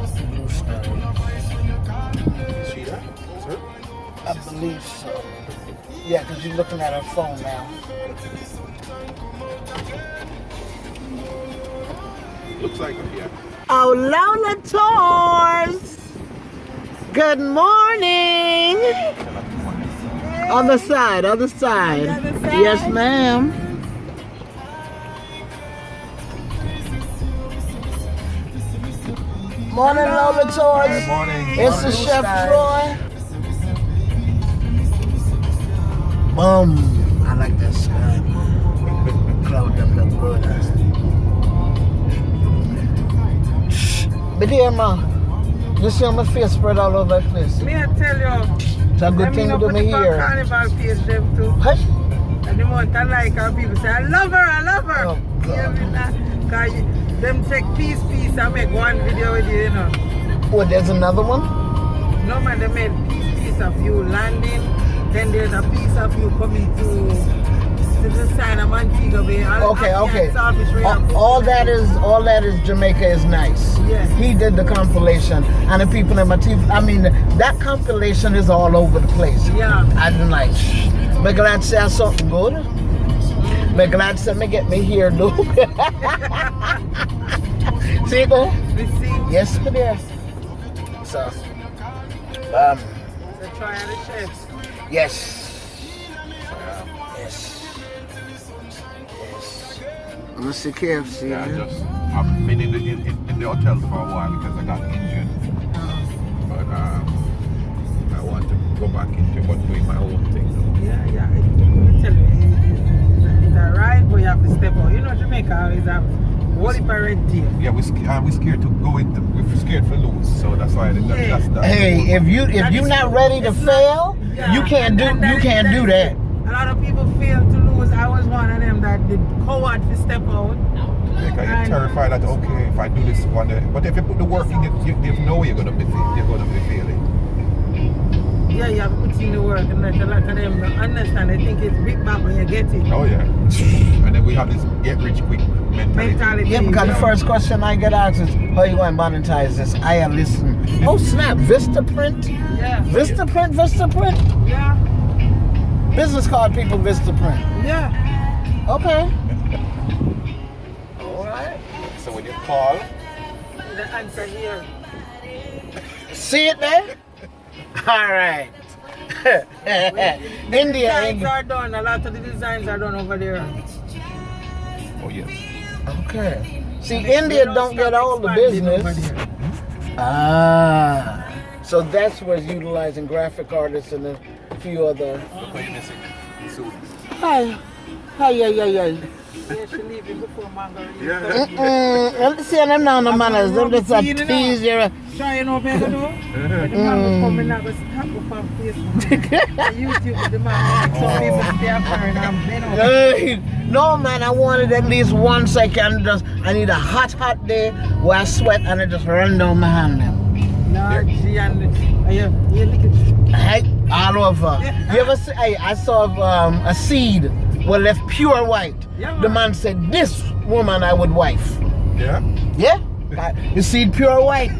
Blue sky. See that? Sir? I believe so. Yeah, because you're looking at her phone now. Looks like it, yeah. Oh, Lola Tours! Good morning! Other side, other side. Yes, ma'am. Morning, Lola Tours. Good morning. It's the Chef Troy. Boom. I like that sky. Cloud them look good. But here, ma, you see how my face spread all over the place. Me I tell you, It's a good thing to do me here. Carnival face them too. Hush. And the most I like how people say, I love her, I love her. Oh, God. Because them take piece and make one video with you, you know. Oh, there's another one? No man, they made piece of you landing, then there's a piece of you coming to the side of Montego Bay. Okay. All that is Jamaica is nice. Yes. He did the compilation, and the people in my teeth. I mean, that compilation is all over the place. Yeah. I didn't like. But glad to say something good. But glad to say me get me here, look. See it go? We see. Yes, me there. So, The try of the chefs. yes. Yes. I'm gonna see KFC. Yeah, Yeah, I've been in the hotels for a while because I got injured. But I want to go back into doing my own thing. Yeah. I tell you, it's a ride, but you have to step out. You know, Jamaica always have holy parent deal. Yeah, we're scared to go in. We're scared to lose, so that's why. That's Hey, if you're not ready to fail, you can't do that. A lot of people fail to lose. I was one of them that did coward to step out. Because you're terrified that okay, if I do this one day, but if you put the work in, there's no way you're gonna be failing. Yeah, you have to put in the work, and like a lot of them don't understand. They think it's big back when you get it. Oh yeah, and then we have this get rich quick mentality. Yeah, because the first question I get asked is, how you going to monetize this? I am listening. Oh snap, VistaPrint? Yeah. VistaPrint? Yeah. Business card people, VistaPrint. Yeah. Okay. Alright. So when you call, The answer here. See it there? Alright. India. Designs are done. A lot of the designs are done over there. oh yes. Okay. See, India don't get all the business. Ah. So that's where it's utilizing graphic artists and a few other. Look what you're missing. So, Hi. Yeah, she leaving before Margarita. Let's see them now, no manners. Them just a tease you. Trying over here, though. The man will come and have a stop up on Facebook. YouTube, the man makes some people stay up there and I'm been over. Hey, no man, I wanted at least 1 second. I need a hot day where I sweat and it just run down my hand now. No, she and you look at Hey, all over. You ever see? Hey, I saw a seed was left pure white. Yeah, The man said, "This woman I would wife." yeah. Yeah, the seed pure white.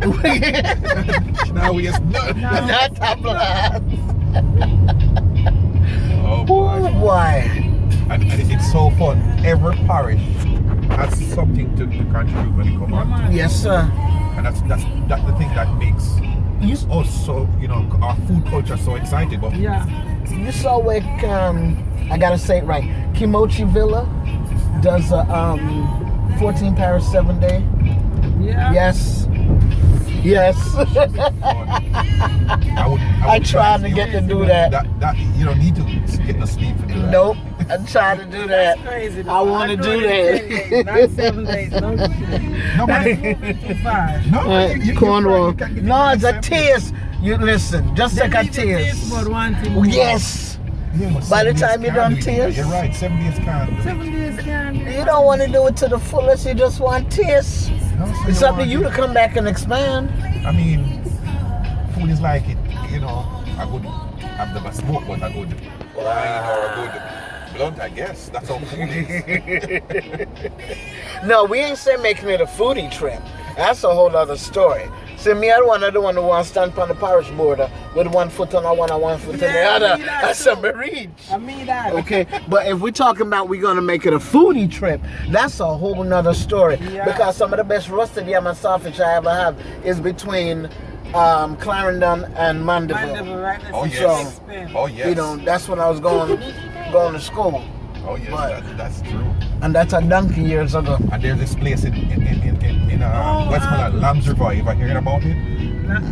Now we just Not a blast. Oh boy. Oh boy. And it's so fun. Every parish has something to contribute when it comes out. Yes, sir. And that's the thing that makes us so, our food culture so excited. But yeah. You saw where I gotta say it right. Kimochi Villa does a 14 parish 7 day. Yeah. Yes. I tried to get to do that. That you don't need to get no sleep for that. Nope. I'm trying to do that. That's crazy. I want to do that. Not 7 days. No, that's moving too fast. No, Cornwall. you No, it's a can- taste. You listen, just like a taste. Yes. Yeah, but By the 7 days time you can't done do it. taste. You're right, 7 days can't. 7 days can. You don't want to do it to the fullest. You just want taste. No, so It's you up to want you to come back and expand. I mean, food is like it, I could have the smoke, but I could wine or a good blunt, I guess. That's how food is. No, we ain't saying making it a foodie trip. That's a whole other story. See, me, I one of the one who wants to stand on the parish border with one foot on one foot on the other. That's a reach. I mean that. Okay, but if we're talking about we're gonna make it a foodie trip, that's a whole nother story. Yeah. Because some of the best roasted yam and sausage I ever have is between Clarendon and Mandeville. Mandeville, right? That's Oh, a yes. spin. Oh, yes. You know, that's when I was going to school. Oh, yes, But- that's true. And that's a donkey years ago. And there's this place in Westmoreland, Lamb's River. You ever heard about it?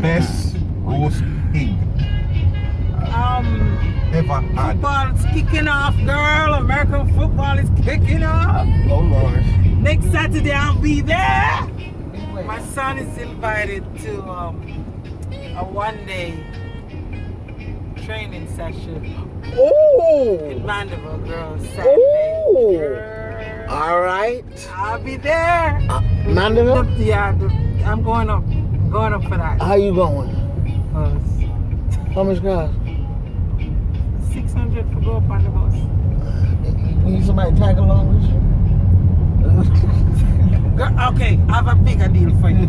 Best roast pig ever had. Football's kicking off, girl. American football is kicking off. Oh Lord. Next Saturday I'll be there. My son is invited to a one-day training session in Oh. Mandeville, girls. Saturday. Oh. Girl, All right. I'll be there. Mandeville. Yeah, I'm going up. Going up for that. How you going? How much gas? 600 for go up on the bus. You need somebody to tag along with you? Girl, okay, I have a bigger deal for you.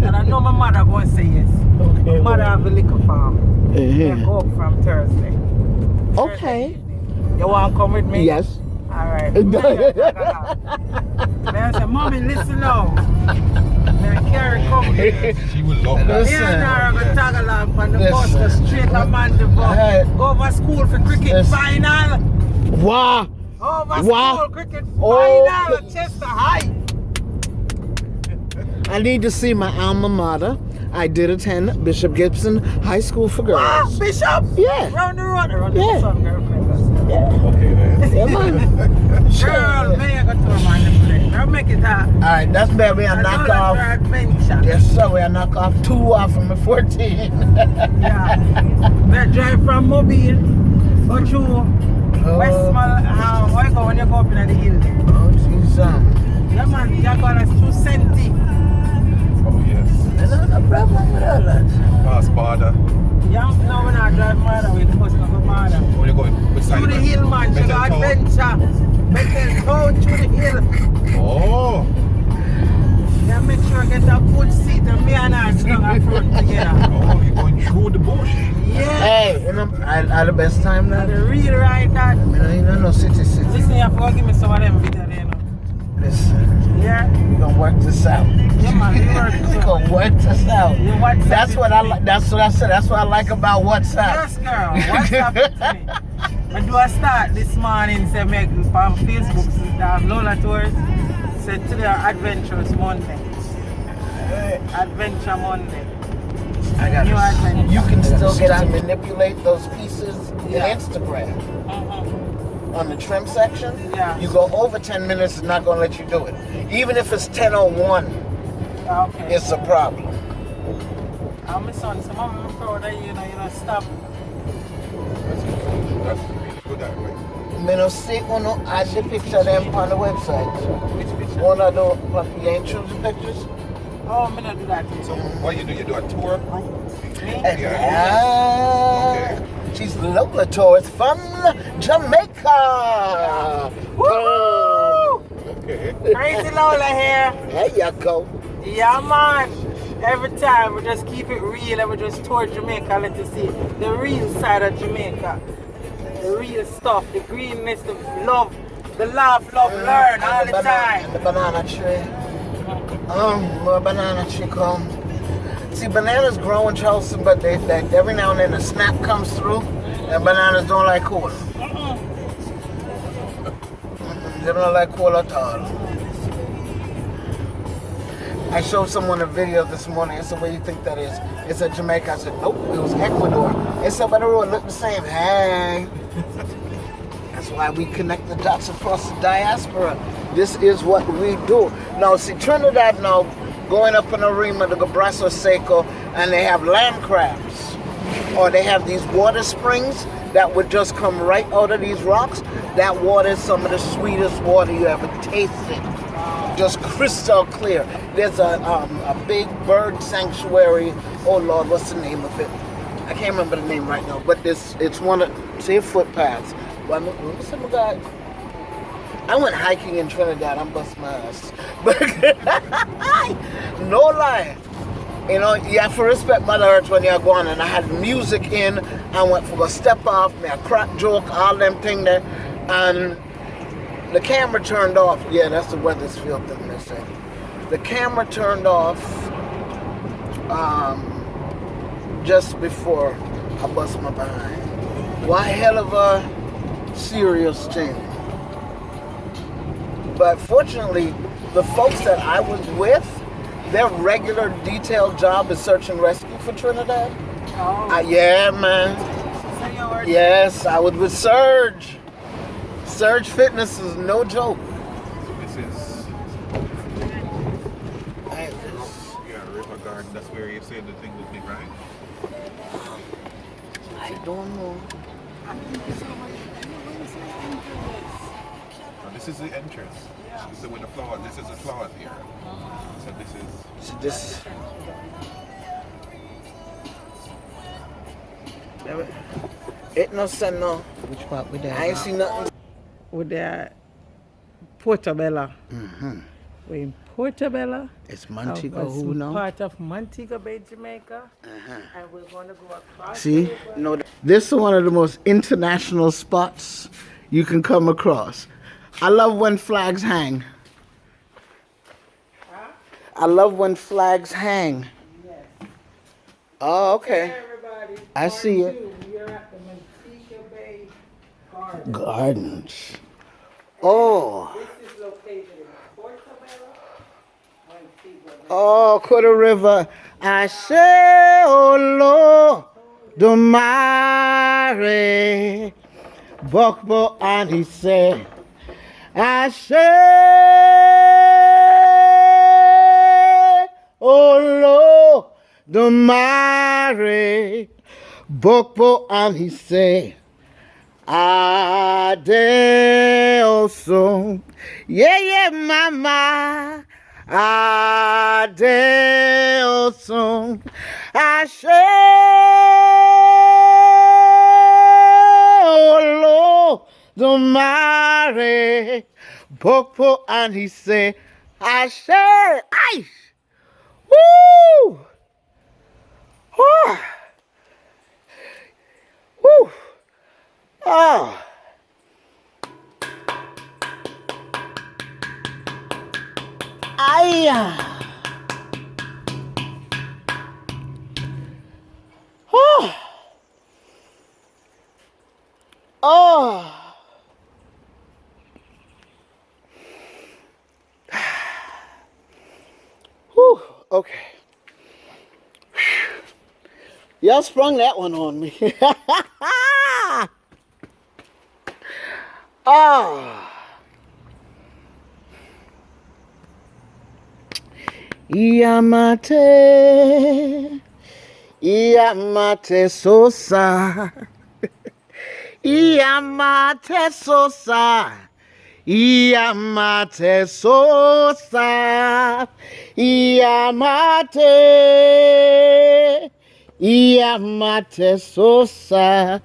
And I know my mother going to say yes. Okay. My mother have a liquor farm. Yeah. I go up from Thursday. Okay. You want to come with me? Yes. All right. Then I said, Mommy, listen now. Then Carrie come Oh, here. yes. She would love that. Me and her go tag along on the bus, go Listen. straight to Mandeville. Hey. Go over school for cricket Listen. final. Wow. Over Wow. school cricket Oh. final at Chester High. I need to see my alma mater. I did attend Bishop Gibson High School for Ah, Girls. Bishop. Yeah. Round the road. Around Yeah. the sun, girlfriend. Okay, then. Yeah, man. Girl, may I go to a man to play? Girl, make it hard. All right, that's bad. We are knock off. Adventure. Yes, sir. We are knock off 2 off from the 14. Yeah. We drive from Mobile, go through Westmoreland. Where you go when you go up in the hill? Oh, Jesus. Yeah, man, you got us through Senti. Oh, yes. There's no problem with all that. Past border. Yeah, no, we're not driving mother with the bus of a mother. When you go beside Through the hill, man. You got adventure. Better go through the hill. Oh. Yeah, make sure you get a good seat and me and her sit up front together. Oh, you're going through the bush. Yeah. Hey, you know, I had the best time now. The real right that. You know, no city. Listen, you have to give me some of them videos there, you know. Listen, Yeah? we're going to work this out. Yeah, man, we work We're going to work this out. You WhatsApp That's what I like. That's what I said. That's what I like about WhatsApp. Yes, girl. WhatsApp it to me. I do a start this morning, say make on Facebook, Lola tours. Said today are Adventures Monday. Adventure Monday. I got New adventure. You can still get to manipulate those pieces Yeah. in Instagram. Mhm. On the trim section, Yeah. you go over 10 minutes, it's not going to let you do it. Even if it's 10:01, Okay. it's a problem. I'm my son, so I'm proud of you, you know, stop. That's really good that way. Me no see uno add the picture them on the website. Which picture? One of the, you ain't choose the pictures? Oh, I'm gonna do that. So what you do? You do a tour? Me? Yeah. Okay. She's Lola tourist from Jamaica. Woo! Okay. Crazy Lola here. There you go. Yeah, man. Every time we just keep it real and we just tour Jamaica, let you see the real side of Jamaica. The real stuff, the greenness, the love, the laugh, love, learn all the time. The banana tree. More banana tree come. See, bananas grow in Charleston, but they every now and then a snap comes through, and bananas don't like cola. They don't like cola at all. I showed someone a video this morning. I said, "What do you think that is?" It said Jamaica. I said, "Nope, it was Ecuador." It said, "But the road looked the same." Hey. That's why we connect the dots across the diaspora. This is what we do. Now, see, Trinidad now, going up in Arima to Gabrasso Seco, and they have land crabs. Or they have these water springs that would just come right out of these rocks. That water is some of the sweetest water you ever tasted. Just crystal clear. There's a big bird sanctuary. Oh Lord, what's the name of it? I can't remember the name right now, but it's one of, say, footpaths. Well, listen, my God. I went hiking in Trinidad. I'm busting my ass. But no lie. You know, you have to respect Mother Earth when you're going. And I had music in. I went for a step off, me a crack joke, all them thing there. And the camera turned off. Yeah, that's the weather's filter, they say. The camera turned off just before I bust my behind. One hell of a serious thing. But fortunately, the folks that I was with, their regular detailed job is search and rescue for Trinidad. Oh. Yeah, man. So you were Yes, I was with Surge. Surge Fitness is no joke. So this is River Garden. That's where you said the thing would be, right? I don't know. Now, this is the entrance. So with the flower, this is the flowers here. So this is. So this. It no send no. Which part with that? I ain't see nothing. with the Portobello. Mm-hmm. We're in Portobello. It's Montego, who It's now? part of Montego Bay, Jamaica. Uh-huh. And we're going to go across. See? the river. No, this is one of the most international spots you can come across. I love when flags hang. I love when flags hang. Yes. Oh, okay. Hey, everybody. I see it. Part 2, we're at the Montego Bay Garden. Gardens. Oh. This is located in Portobello, Montego Bay. Oh, Quarter River. I say, oh, Lord, mare. Bokbo and he say, I say, oh, Lord, mare. Bokbo and he say, Adeoso. Yeah, mama. Adeoso. Ashe. Oh, Lord, mare. Bokpo and he say, Ashe. Ay. Woo. Oh. Woo. Oh. Ay. Oh. Oh. Whew. Okay. Y'all sprung that one on me. Oh. Yamate. Yamate sosa. Yamate sosa. Yamate sosa. Yamate. Yamate sosa.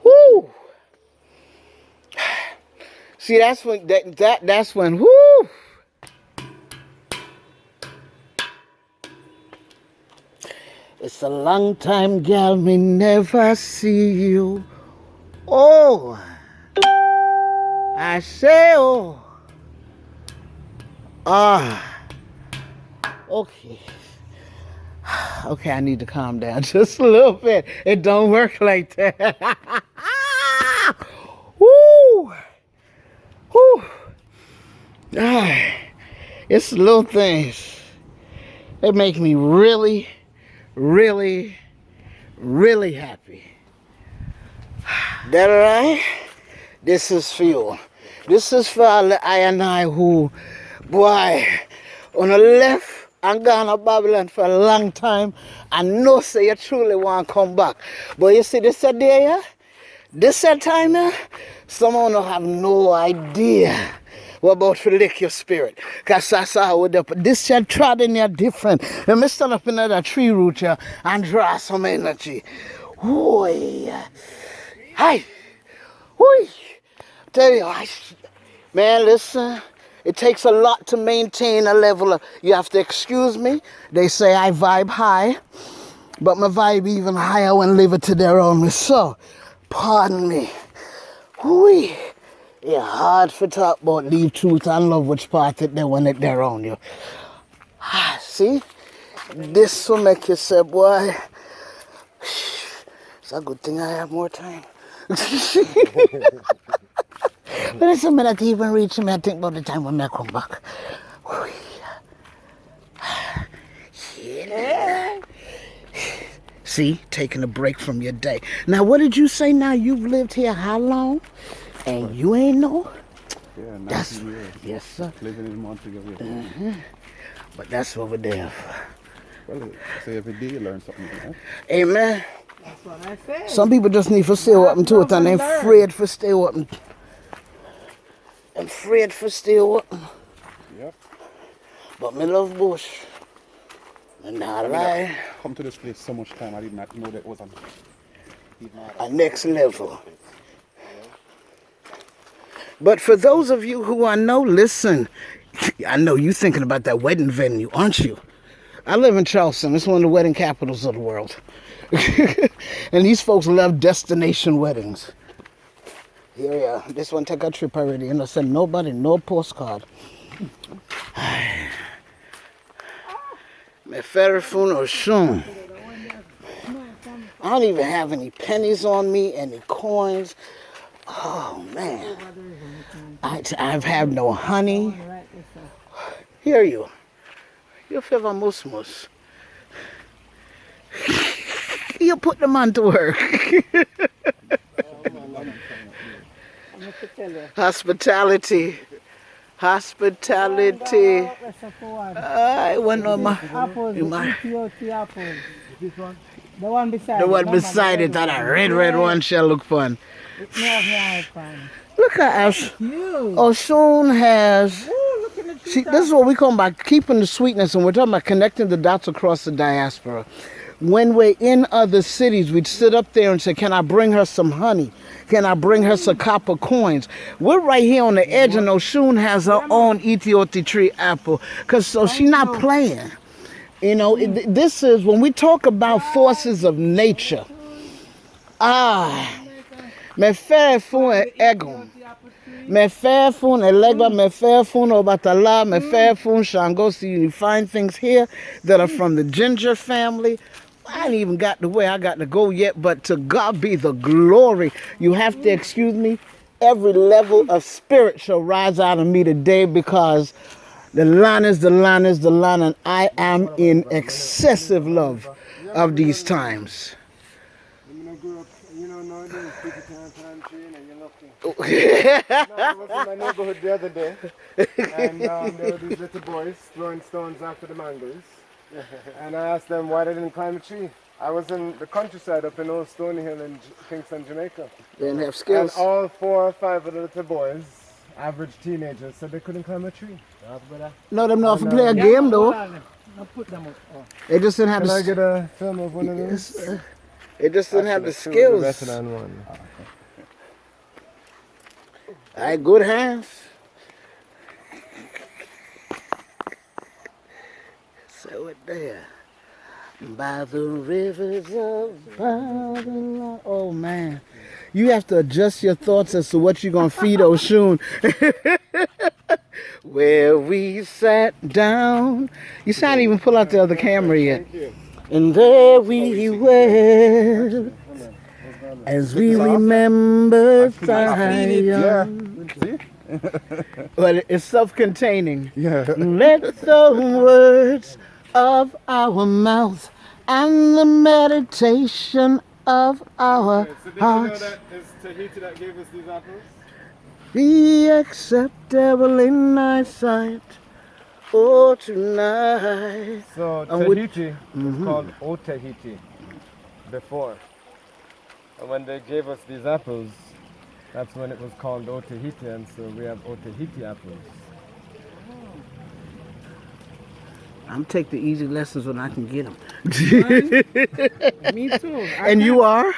Whoo. See, that's when that's when whoo. It's a long time, gal, me never see you. Oh, I say, oh, okay. Okay, I need to calm down just a little bit. It don't work like that. Woo! Woo! It's little things. It make me really, really, really happy. That right? This is for you. This is for all the I and I who, boy, on the left and gone to Babylon for a long time and know say you truly want to come back. But you see this day, yeah? This time, yeah? Someone don't have no idea what about to lick your spirit. Because that's how it up. This shit trod in here different. Let me stand up in that tree root here and draw some energy. Ooh, yeah. Hi. Whoo. Tell you, man, listen. It takes a lot to maintain a level of, you have to excuse me. They say I vibe high, but my vibe even higher when leave it to their own. So, pardon me. Whee. Yeah, hard for talk about leave truth and love which part it they want it there on you. See? This will make you say, boy, it's a good thing I have more time. But it's a minute even reach me, I think about the time when I come back. Yeah. See, taking a break from your day. Now, what did you say now? You've lived here how long? And you ain't know? Yeah, 19 years. Yes, sir. Living in Montego. But that's what we're there for. Well, so every day you learn something, right? Amen. That's what I said. Some people just need to stay up and to it and they're afraid for stay up and afraid for stay up. Yep. But me love bush. And I lie. Come to this place so much time, I did not know that it was A next level. But for those of you who I know, listen, I know you thinking about that wedding venue, aren't you? I live in Charleston. It's one of the wedding capitals of the world. And these folks love destination weddings. Yeah. This one take a trip already and I send nobody no postcard. Me ferry funo shun. I don't even have any pennies on me, any coins. Oh man. I've had no honey. Here you. You feel musmus. You put them on to work. Hospitality. Hospitality. I went on my. Apples, apples. This one? The one beside The one beside it, that red one shall look fun. It's more of your fun. Look at us. Oshun has. See, this is what we call by keeping the sweetness, and we're talking about connecting the dots across the diaspora. When we're in other cities, we'd sit up there and say, can I bring her some honey? Can I bring her some copper coins? We're right here on the edge, and Oshun has her own Ethiopi tree apple, so she's not playing. You know, this is, when we talk about forces of nature, me fair fun egum. Me fair fun elegba, me fair fun obatala, me fair fun shango. So you find things here that are from the ginger family. I ain't even got the way I got to go yet, but to God be the glory. You have to excuse me. Every level of spirit shall rise out of me today, because the line is the line is the line, and I am in excessive love of these times. Nowadays people can't plant tree and you're lucky. I was in my neighborhood the other day, and there were these little boys throwing stones after the mangoes. And I asked them why they didn't climb a tree. I was in the countryside up in Old Stony Hill in Kingston, Jamaica. They didn't have skills. And all 4 or 5 of the little boys, average teenagers, said they couldn't climb a tree. No, them not for play a game though. Put them up. They just didn't have Can I the get a film of one of those? They just didn't have the Actually, skills. better than one. I had good hands. So it there. By the rivers of Babylon. Oh man. You have to adjust your thoughts as to what you're gonna feed Oshun. Where we sat down. You can't even pull out the other camera yet. And there we were, as we remember Zion. But it's self-containing. Yeah. Let the words of our mouth and the meditation of our hearts it's Tahiti that gave us these apples? be acceptable in thy sight. Oh, tonight. So Tahiti was called O-Tahiti before. And when they gave us these apples, that's when it was called O-Tahiti, and so we have O-Tahiti apples. I'm take the easy lessons when I can get them. Me too. And you are?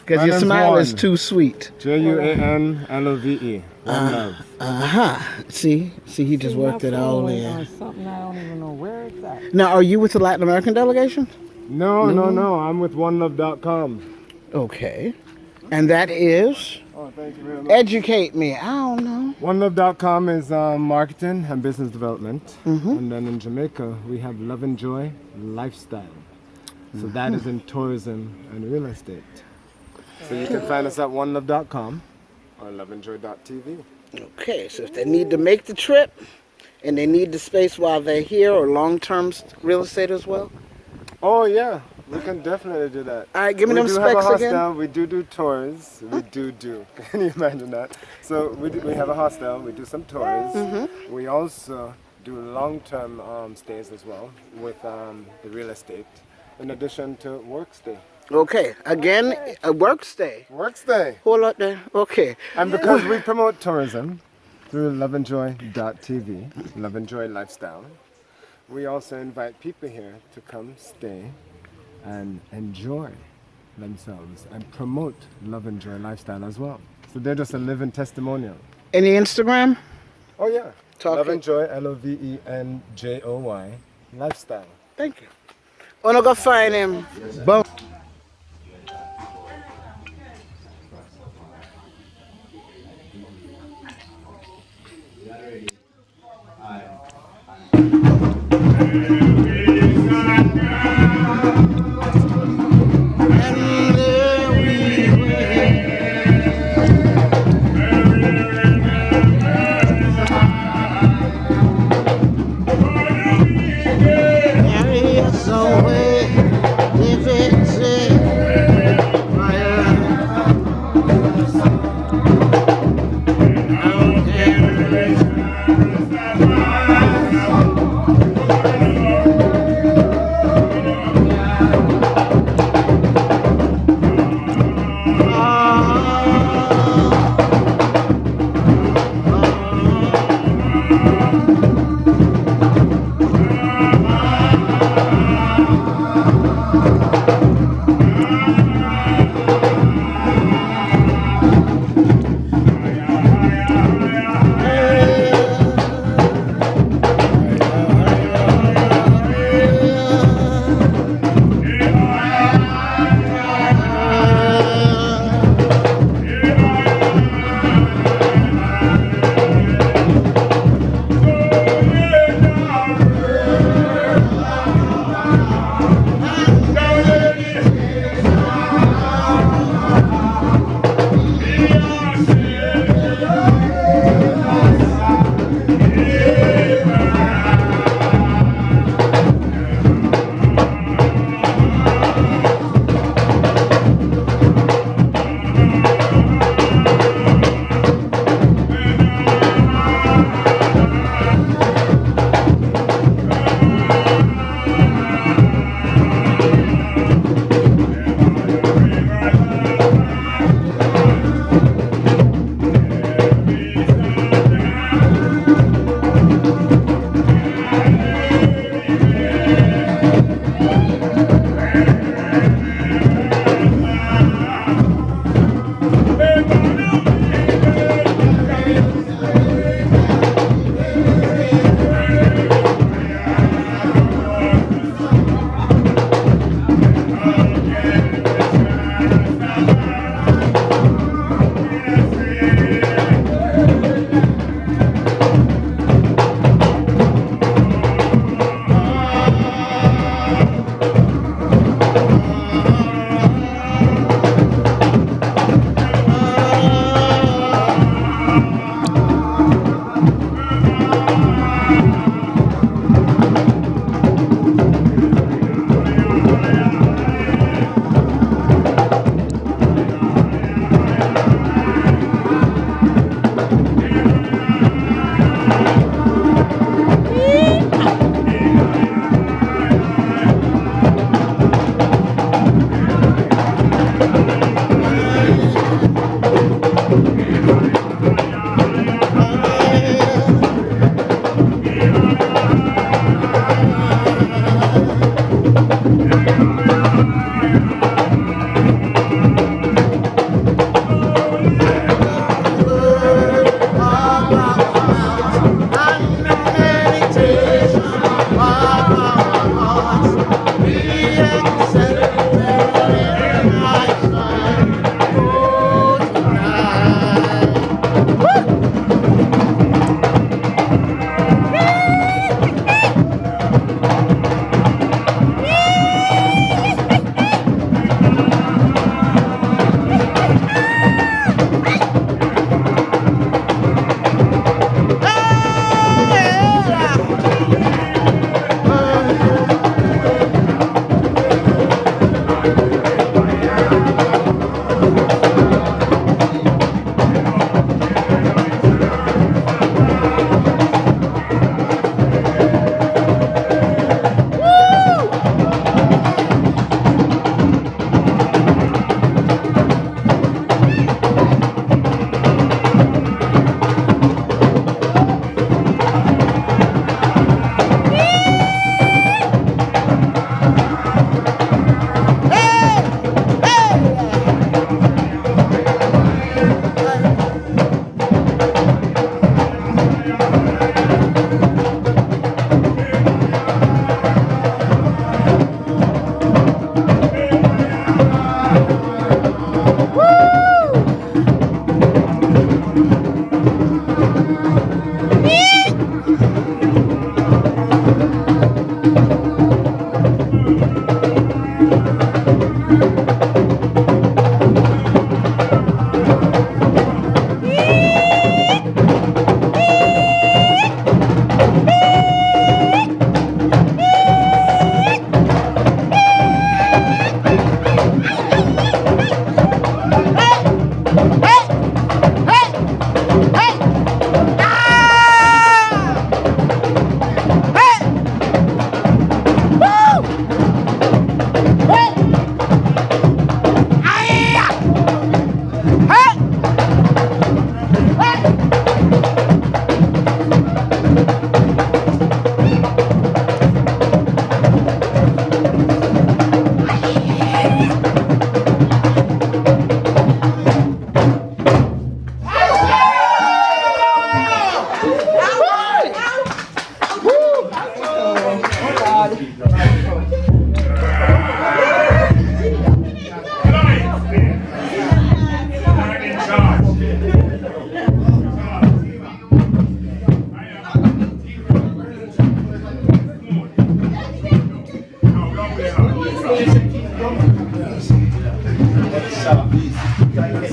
Because One your is smile is one. too sweet. JUANLOVE. One love. See, he just worked it all in. Something I don't even know where it's at. Now, are you with the Latin American delegation? No. I'm with OneLove.com. Okay. And that is? Oh, thank you very much. Educate me. I don't know. OneLove.com is marketing and business development. And then in Jamaica, we have Love and Joy Lifestyle. So that is in tourism and real estate. So you can find us at OneLove.com or loveandjoy.tv. Okay, so if they need to make the trip and they need the space while they're here or long-term real estate as well? Oh, yeah. We can definitely do that. All right, give me them We do have a specs hostel. again. We do tours. We do. Can you imagine that? So we have a hostel. We do some tours. We also do long-term stays as well with the real estate, in addition to work stay. Okay, again, a work stay. Work stay. Hold up there. Okay. And because we promote tourism through loveandjoy.tv, Love and Joy Lifestyle, we also invite people here to come stay and enjoy themselves and promote Love and Joy Lifestyle as well. So they're just a living testimonial. Any Instagram? Oh yeah. Talk Love it. and Joy, LOVENJOY Lifestyle. Thank you. Wanna go find him? Boom.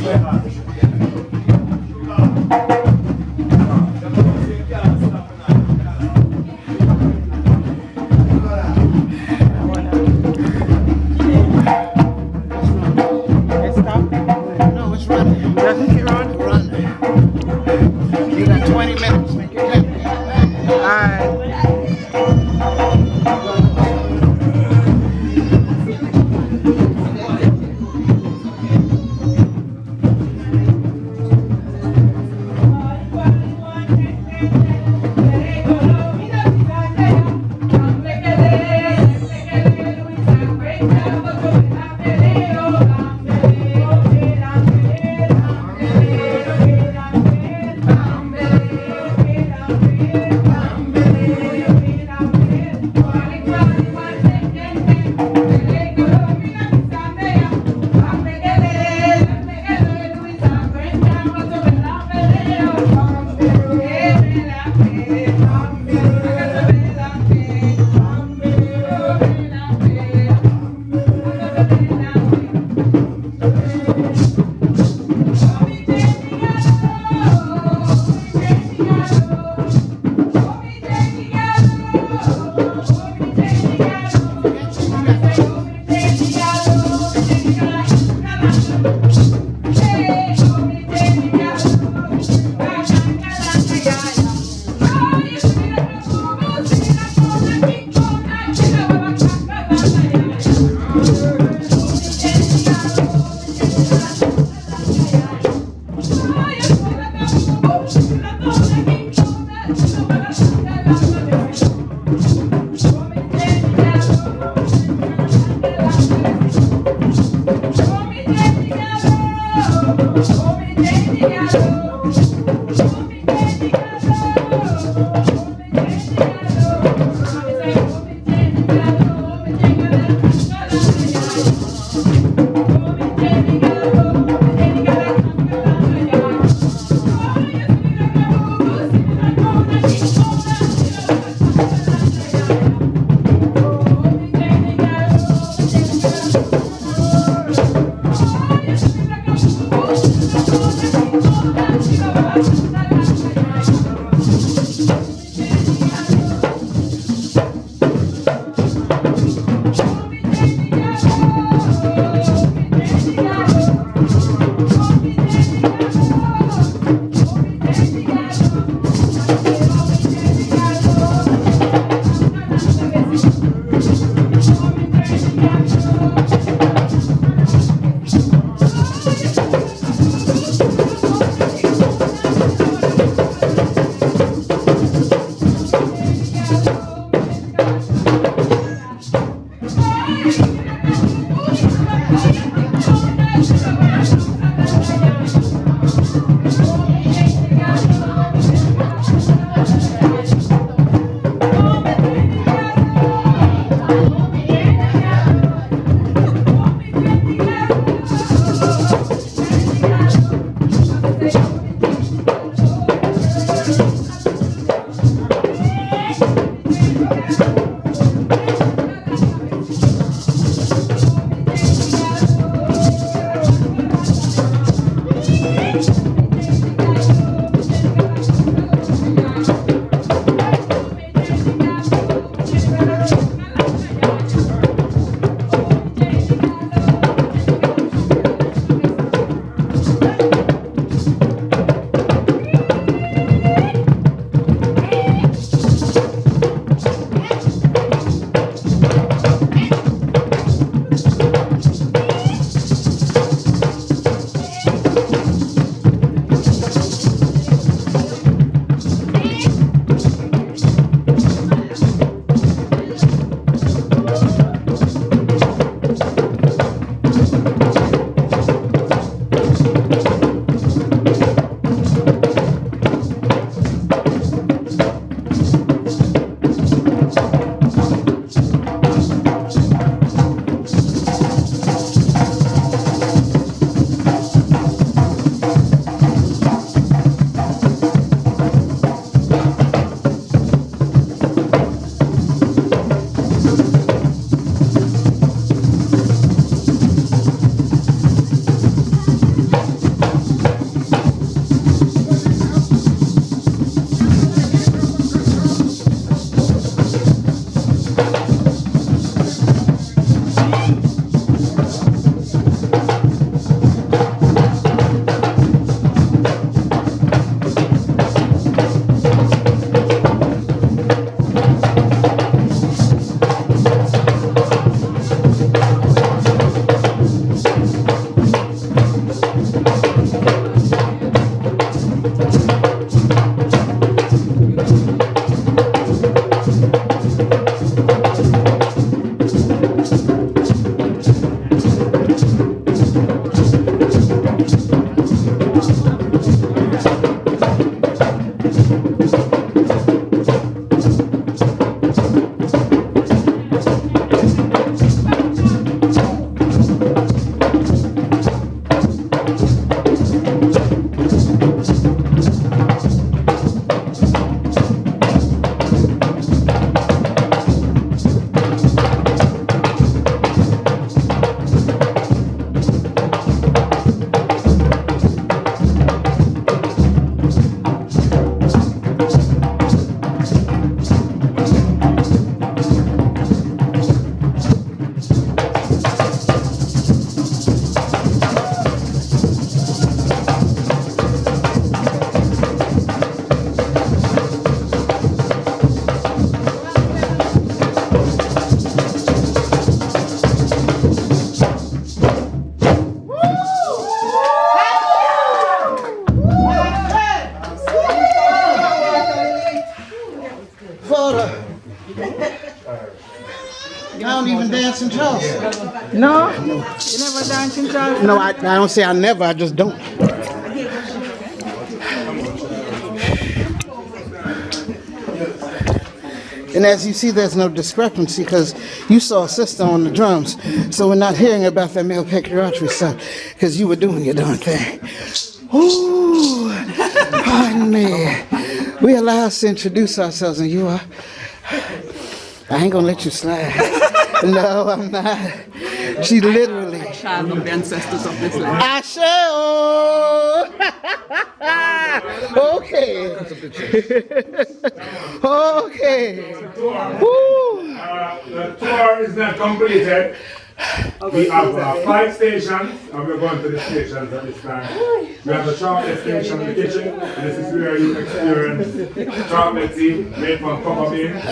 Let's stop. No, it's running. Doesn't it run? Run. You got 20 minutes. Make your time. Alright. Thank you. I don't even dance in Charleston. No? You never dance in Charleston? No, I don't say I never, I just don't. And as you see, there's no discrepancy because you saw a sister on the drums. So we're not hearing about that male patriarchy stuff because you were doing your darn thing. Ooh, pardon me. We allow us to introduce ourselves and you are. I ain't gonna let you slide. No, I'm not. She literally. Child of the ancestors of this land. I shall. Okay. Okay. Woo. The tour is not completed. We have 5 stations, and we're going to the stations at this time. We have the chocolate station in the kitchen, and this is where you experience chocolate tea made from cocoa beans.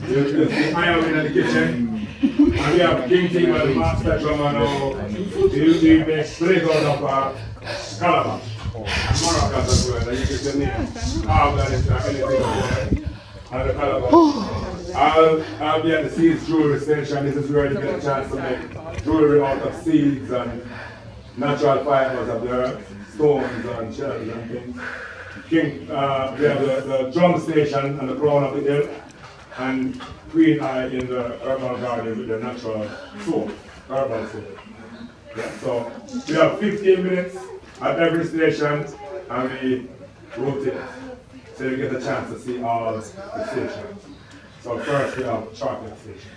You see iron in the kitchen. And we have King Tea with the master drummer now. We make split out of calabash. Maracas as well, and you get the name. Afghanistan, anything like and the calabash. I'll be at the Seeds Jewelry Station. This is where you get a chance to make jewelry out of seeds and natural fibers of the earth, stones and shells and things. We have the drum station and the crown of the hill, and Queen Eye in the herbal garden with the natural soap, herbal soap. Yeah, so we have 15 minutes at every station and we rotate. So you get a chance to see all the stations. So first we have chocolate station.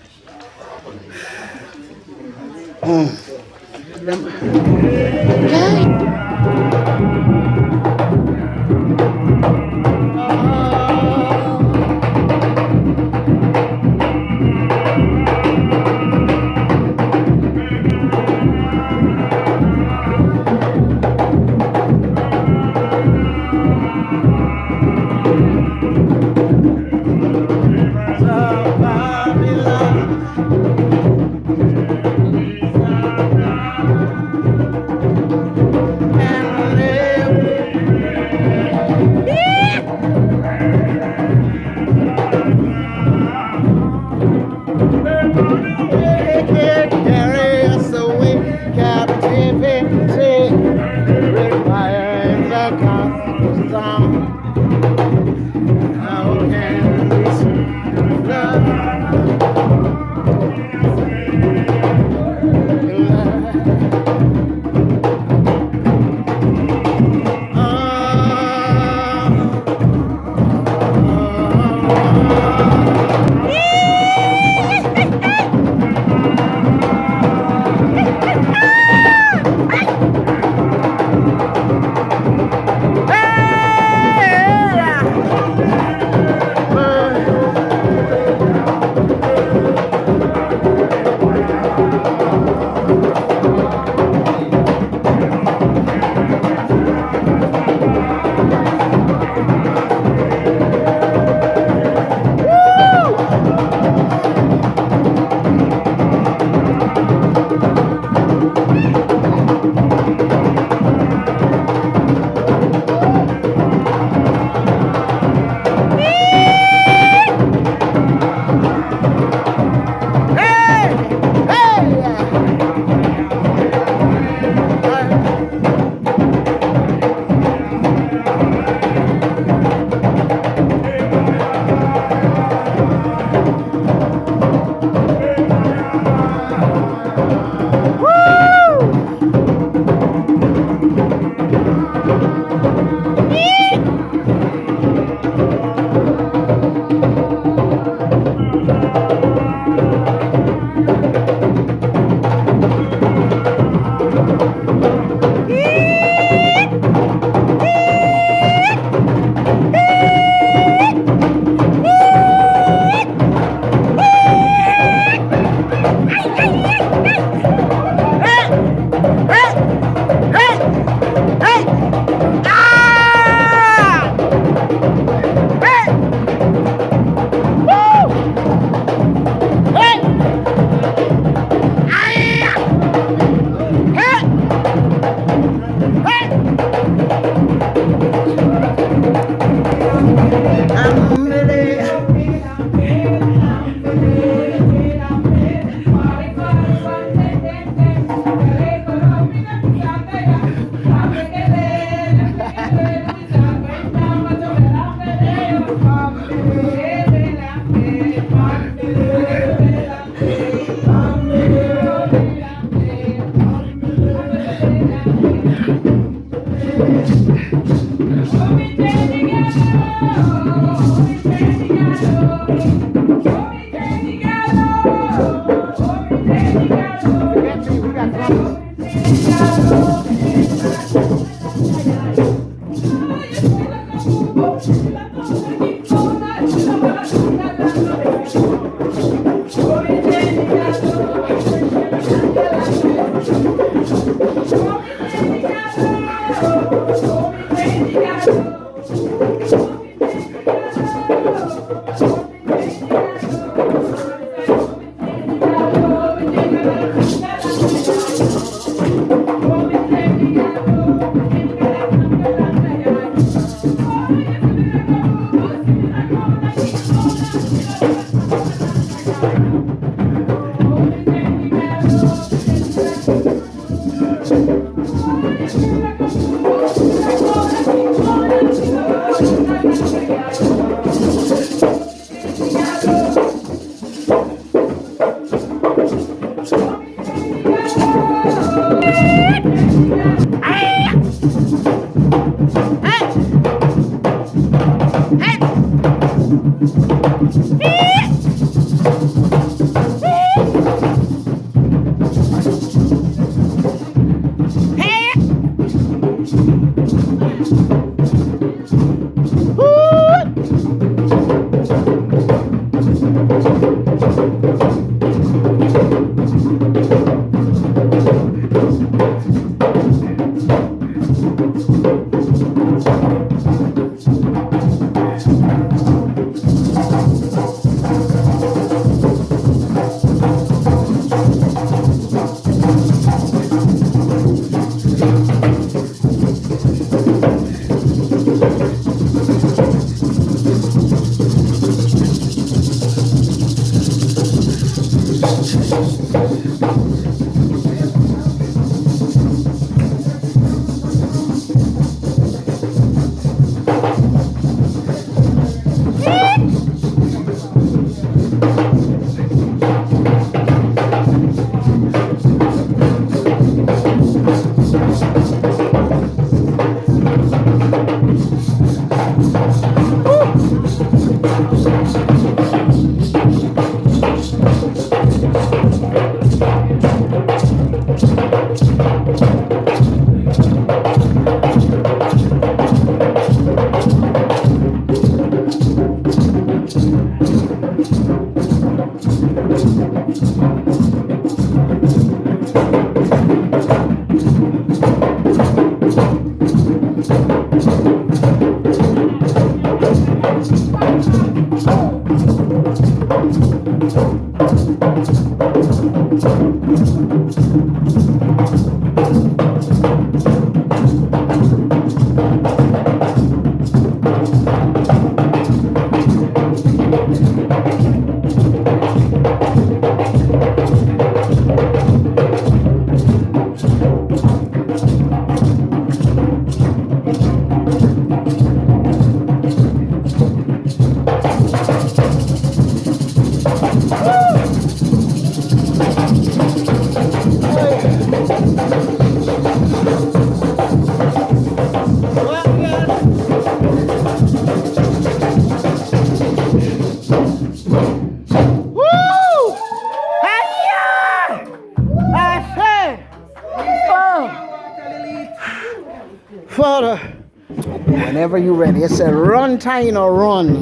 Whenever you're ready. It said run, Taino, run.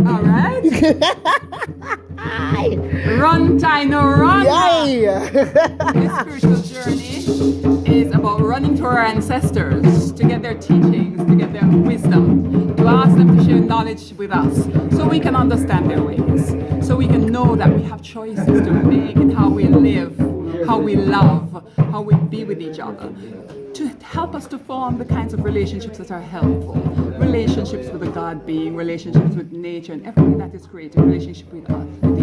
All right. Run, Taino, run. Yay! This spiritual journey is about running to our ancestors to get their teachings, to get their wisdom, to ask them to share knowledge with us so we can understand their ways, so we can know that we have choices to make in how we live, how we love, how we be with each other, to help us to form the kinds of relationships that are helpful. Relationships with the God being, relationships with nature and everything that is created, relationship with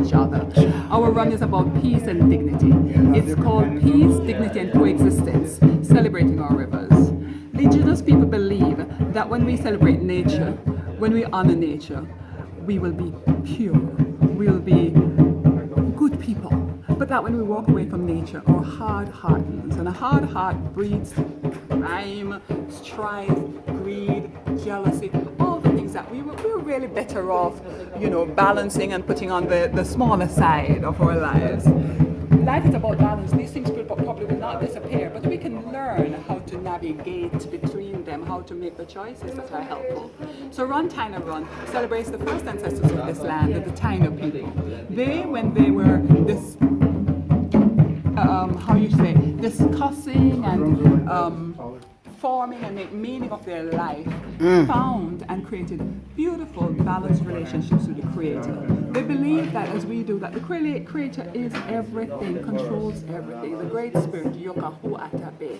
each other. Our run is about peace and dignity. It's called Peace, Dignity and Coexistence, celebrating our rivers. The indigenous people believe that when we celebrate nature, when we honor nature, we will be pure, we will be good people, but that when we walk away from nature, our heart hardens, and a hard heart breeds crime, strife, greed, jealousy, all the things that we're really better off, balancing and putting on the smaller side of our lives. Life is about balance. These things probably will not disappear, but we can learn how to navigate between them, how to make the choices that are helpful. So Run Taino Run celebrates the first ancestors of this land, the Taino people. They, when they were discussing and forming and make meaning of their life, found and created beautiful, balanced relationships with the Creator. They believe that as we do, that the Creator is everything, controls everything, the Great Spirit, Yokahu Atabe.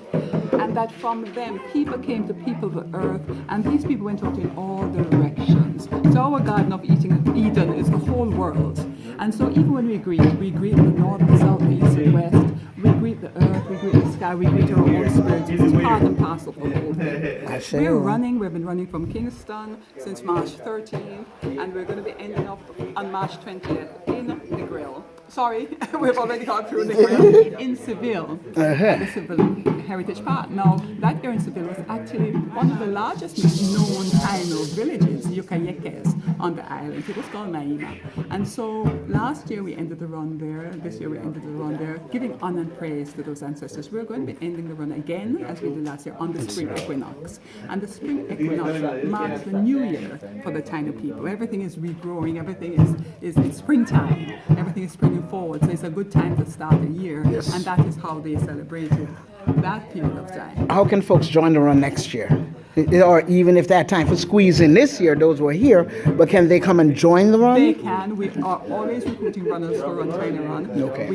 And that from them, people came to people the earth, and these people went out in all directions. So our Garden of Eden is the whole world. And so even when we greet the north, the south, the east, and west. We greet the earth, we greet the sky, we greet our own spirits. This is part and parcel of the whole thing. We've been running from Kingston since March 13th, and we're going to be ending up on March 20th in the Grill. Sorry, we've already gone through the Grill in Seville, at the Seville Heritage Park. Now, that here in Seville was actually one of the largest known Taino villages, Yamayeka, on the island. It was called Naima. And so last year we ended the run there, this year we ended the run there, giving honor and praise to those ancestors. We're going to be ending the run again, as we did last year, on the spring equinox. And the spring equinox marks the new year for the Taino people. Everything is regrowing, everything is springtime, everything is springing forward. So it's a good time to start the year. Yes. And that is how they celebrated that period of time. How can folks join the run next year? Or even if that time for squeeze in this year, those were here, but can they come and join the run? They can. We are always recruiting runners for Run Taino Run. Okay.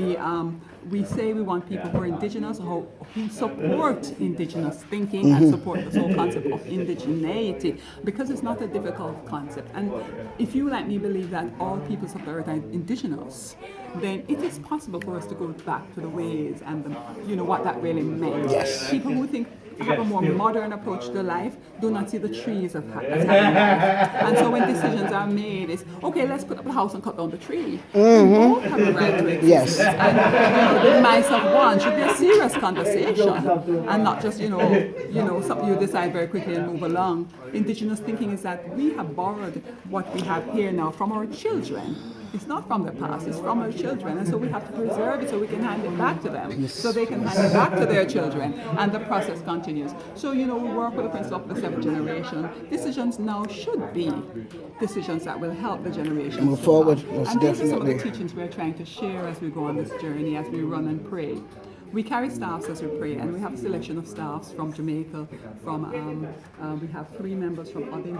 We say we want people who are indigenous, who support indigenous thinking and support this whole concept of indigeneity, because it's not a difficult concept. And if you, like me, believe that all peoples of the earth are indigenous, then it is possible for us to go back to the ways and what that really meant. Yes. People who have a more modern approach to life do not see the trees as having life. And so when decisions are made, it's okay, let's put up a house and cut down the tree. We both have the right to exist. Yes. And the demise of one should be a serious conversation, and not just something you decide very quickly and move along. Indigenous thinking is that we have borrowed what we have here now from our children. It's not from the past, it's from our children. And so we have to preserve it so we can hand it back to them, so they can hand it back to their children, and the process continues. So, we work with the principle of the seventh generation. Decisions now should be decisions that will help the generation Move forward, most and these are some of the definitely. teachings we're trying to share as we go on this journey, as we run and pray. We carry staffs as we pray, and we have a selection of staffs from Jamaica. We have 3 members from other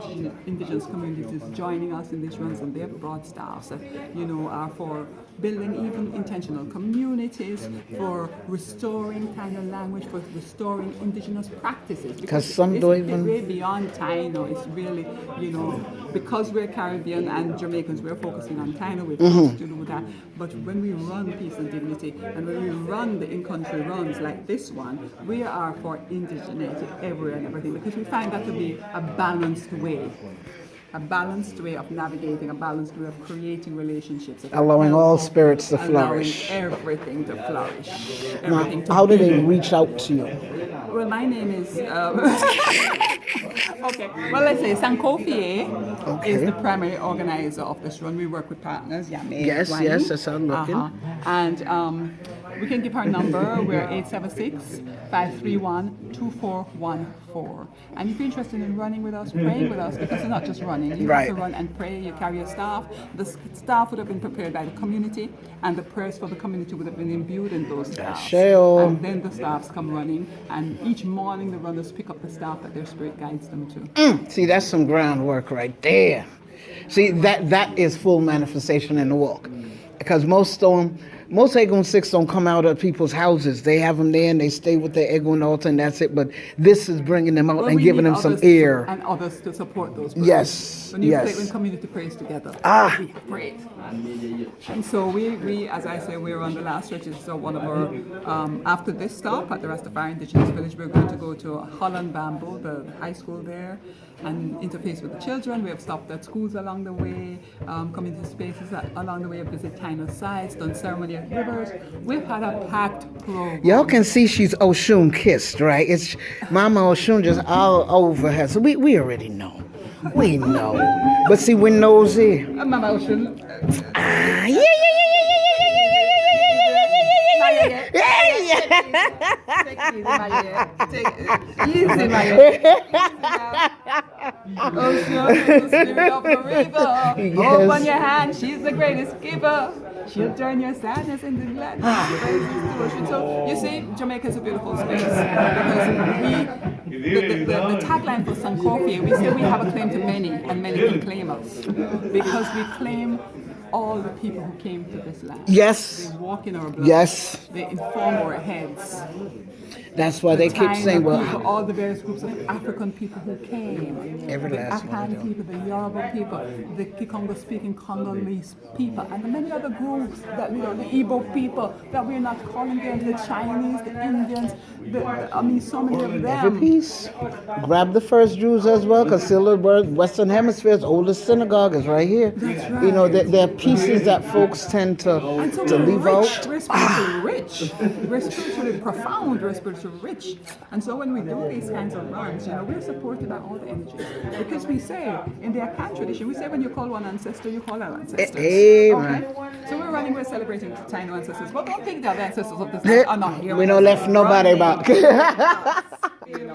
indigenous communities joining us in these runs, and they're broad staffs that are for building even intentional communities, for restoring Taino language, for restoring indigenous practices. Because some don't even. It's way beyond Taino. It's really, because we're Caribbean and Jamaicans, we're focusing on Taino. We're supposed to do that. But when we run Peace and Dignity, and when we run the in-country runs like this one, we are for indigeneity everywhere and everything, because we find that to be a balanced way. A balanced way of navigating, a balanced way of creating relationships. Allowing all spirits to flourish. Allowing everything to flourish. Now, Everything to how do be. they reach out to you? Well, my name is... Okay, well, let's say Sankofie is the primary organizer of this run. We work with partners, Yamayeka. Yes, that's how I'm looking. And we can give her number. We're 876-531-2414. And if you're interested in running with us, praying with us, because it's not just running. You have to run and pray. You carry a staff. The staff would have been prepared by the community, and the prayers for the community would have been imbued in those staffs. And then the staffs come running, and each morning the runners pick up the staff that their spirit guides them to. See, that's some groundwork right there. See, that is full manifestation in the walk. Because most Egon 6 don't come out of people's houses. They have them there and they stay with their Egon altar and that's it. But this is bringing them out and giving them some air. And others to support those prayers. Yes, When community prays together, we have prayed. And so we, as I say, we're on the last stretches. So one of our, after this stop at the Rasta Indigenous Village, we're going to go to Holland Bamboo, the high school there, and interface with the children. We have stopped at schools along the way, community spaces along the way, visit Taino sites, done ceremony get rivers. We've had a packed program. Y'all can see she's Oshun kissed, right? It's Mama Oshun just all over her. So we already know. We know. But see, we're nosy. Mama Ocean. Ah, yeah, yeah, yeah, Take it easy, my ear. Take it easy, my ear. Ocean, the spirit of the river. Open your hand, she's the greatest giver. She'll turn your sadness into gladness. So you see, Jamaica is a beautiful space because the tagline for Sankofie, we say we have a claim to many, and many can claim us because we claim all the people who came to this land. Yes. They walk in our blood. Yes. They inform our heads. That's why they keep Taino saying, well, people, all the various groups of African people who came, every the last one of Akan them. people, the Yoruba people, the Kikongo-speaking Congolese people, and the many other groups that we don't, the Igbo people that we're not calling them, the Chinese, the Indians, so many of them. Every piece. Grab the first Jews as well, because still the Western Hemisphere's oldest synagogue is right here. That's right. You know, there are pieces that folks tend to leave out. We're spiritually rich. We're spiritually profound. We're spiritually rich. And so when we do these kinds of runs, we're supported by all the energies. Because we say, in the Akan tradition, we say when you call one ancestor, you call our ancestors. Amen. Okay? So we're celebrating Taino ancestors. But don't think the other ancestors of this land are not here. We don't left nobody back. This morning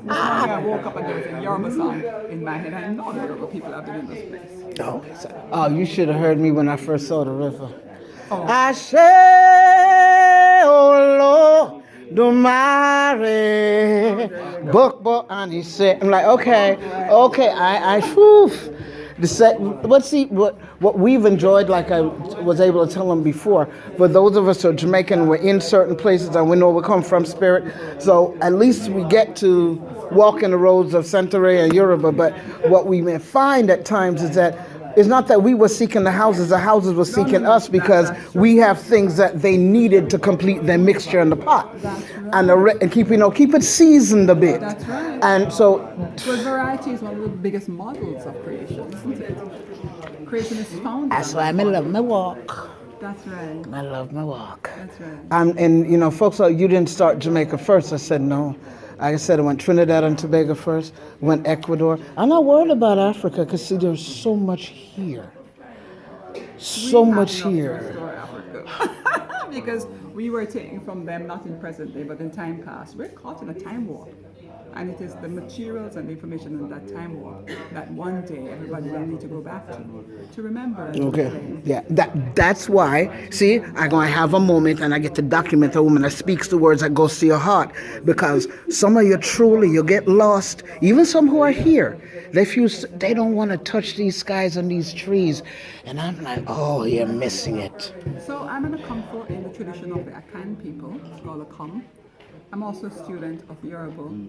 I woke up and there was a Yoruba song in my head. I know the Yoruba people have been in this place. Oh, you should have heard me when I first saw the river. Oh. I say, oh Lord, do mare, book, and he said, I'm like, okay, whew. But see, what we've enjoyed, like I was able to tell them before, for those of us who are Jamaican, we're in certain places and we know we come from spirit, so at least we get to walk in the roads of Centauray and Yoruba. But what we may find at times is that it's not that we were seeking the houses were seeking us, because we have things that they needed to complete their mixture in the pot. And keep it seasoned a bit. That's right. And so But variety is one of the biggest models of creation, isn't it? Creation is found. that's why I love my walk. That's right. I love my walk. That's right. And folks thought you didn't start Jamaica first. I said no. Like I said, I went Trinidad and Tobago first, went Ecuador. I'm not worried about Africa, because see, there's so much here. So much here. Because we were taking from them, not in present day, but in time past. We're caught in a time warp. And it is the materials and the information in that time warp that one day everybody will need to go back to remember. And Okay. to Yeah. That's why. See, I'm gonna have a moment, and I get to document a woman that speaks the words that goes to your heart. Because some of you you get lost. Even some who are here, they don't want to touch these skies and these trees, and I'm like, oh, you're missing it. So I'm going to come forth in the tradition of the Akan people, Lola. I'm also a student of Yoruba,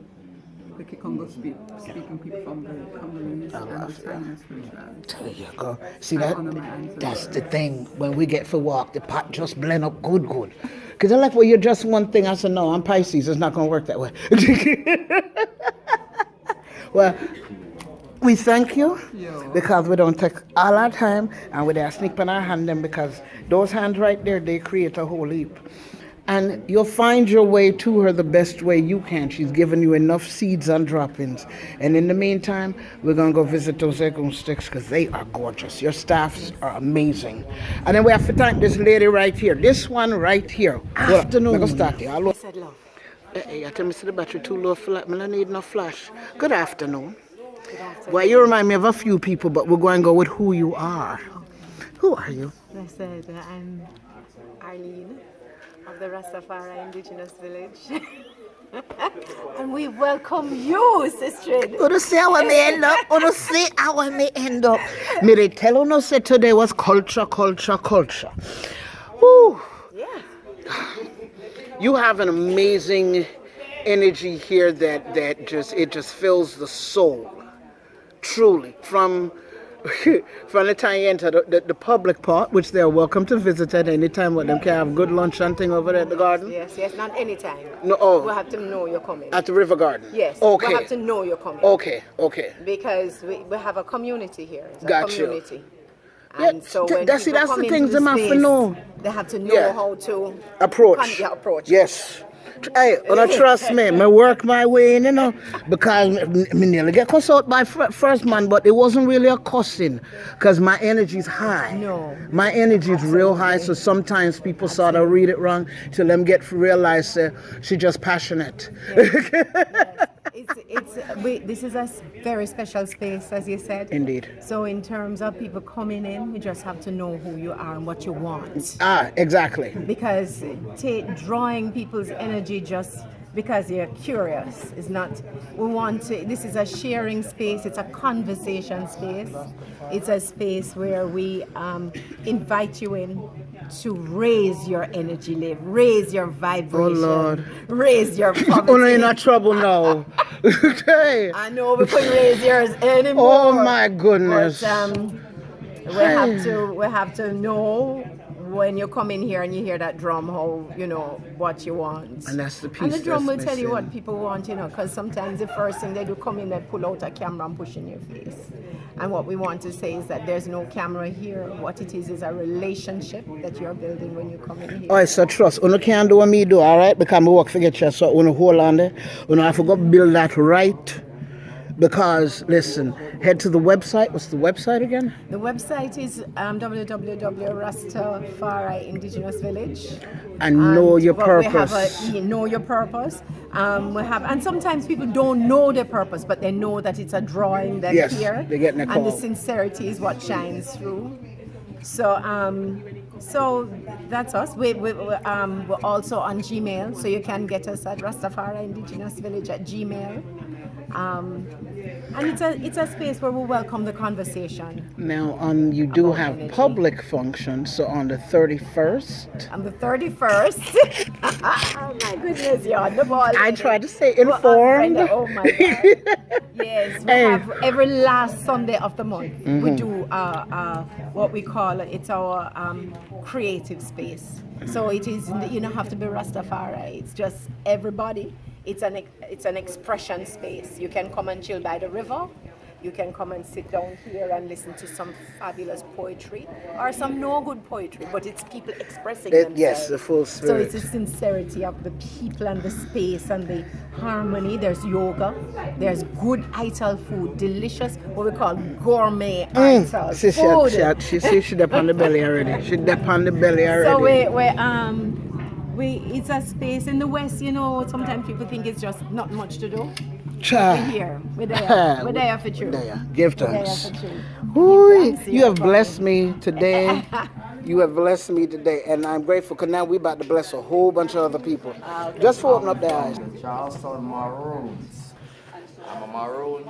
the Kikongo-speaking people from the Congolese and the Taino spirituality. There you go. See I that? honor my ancestors. That's the thing. When we get for walk, the pot just blend up good. Because they're like, well, you're just one thing. I said, no, I'm Pisces. It's not going to work that way. Well, we thank you, because we don't take all our time and we are sneak on our hand them, because those hands right there, they create a whole heap. And you'll find your way to her the best way you can. She's given you enough seeds and droppings. And in the meantime, we're going to go visit those Egon sticks, because they are gorgeous. Your staffs are amazing. And then we have to thank this lady right here. This one right here. Afternoon. Well, start here. I said love. Hey, I tell me, the battery too low for I need no flash. Good afternoon. Well, you remind me of a few people, but we're going to go with who you are. Who are you? I said, I'm Arlene of the Rasta Indigenous Village. And we welcome you, sister. You see how I may end up. You see how I may end up. Me they tell you, say today was culture. Woo. Yeah. You have an amazing energy here that just fills the soul. Truly. From the time you enter the public part, which they are welcome to visit at any time, with them can have good lunch hunting over there at the garden. Yes, not any time. No, oh. We have to know you're coming. At the river garden. Yes. Okay. We have to know you're coming. Okay. Because we have a community here. It's a Got community. you. And so when that's people the come into things the them have to space, know. they have to know Yeah. how to Approach. approach. Yes. Hey, don't trust me. I work my way in, because me nearly get cussed out by first man, but it wasn't really a cussing, because my energy's high. No. My energy's real high, so sometimes people sort of read it wrong till them get to realize she just passionate. This is a very special space, as you said. Indeed. So in terms of people coming in, you just have to know who you are and what you want. Exactly. Because drawing people's energy just because you're curious is not. This is a sharing space. It's a conversation space. It's a space where we invite you in to raise your energy level, raise your vibration, Lord. raise your poverty. Oh, no, you're not trouble now. Okay. I know we couldn't raise yours anymore. Oh my goodness. But we have to know when you come in here and you hear that drum, how what you want. And that's the piece. And the drum will that's tell you missing. what people want, because sometimes the first thing they do come in, they pull out a camera and push in your face. And what we want to say is that there's no camera here. What it is a relationship that you're building when you come in here. Oh, it's a trust. You can't do what me do, all right? Because I work for get you, so you hold on there. You have to go build that right. Because, listen, head to the website. What's the website again? The website is www.Rastafari Indigenous Village. And know your purpose. We have know your purpose. And sometimes people don't know their purpose, but they know that it's a drawing that's Yes, here. they're getting a and call. the sincerity is what shines through. So that's us. We're also on Gmail, so you can get us at Rastafari Indigenous Village at Gmail. And it's a space where we welcome the conversation. Now, you do have energy. public functions, so on the 31st. On the 31st. Oh my goodness, you're on the ball. I tried to stay informed. Brenda, oh my God. Yes, we have every last Sunday of the month. We do what we call it's our creative space. So it is, you don't have to be Rastafari. It's just everybody. It's an expression space. You can come and chill by the river. You can come and sit down here and listen to some fabulous poetry or some no good poetry, but it's people expressing themselves. Yes, the full spirit. So it's the sincerity of the people and the space and the harmony. There's yoga. There's good ital food, delicious, what we call gourmet ital food. She's up on the belly already. She's up on the belly already. So it's a space in the West, sometimes people think it's just not much to do. Cha. We're here. We're there for you. Give thanks. You have blessed me today. You have blessed me today, and I'm grateful because now we're about to bless a whole bunch of other people. Just for opening up their eyes. Charleston Maroons. I'm a Maroon.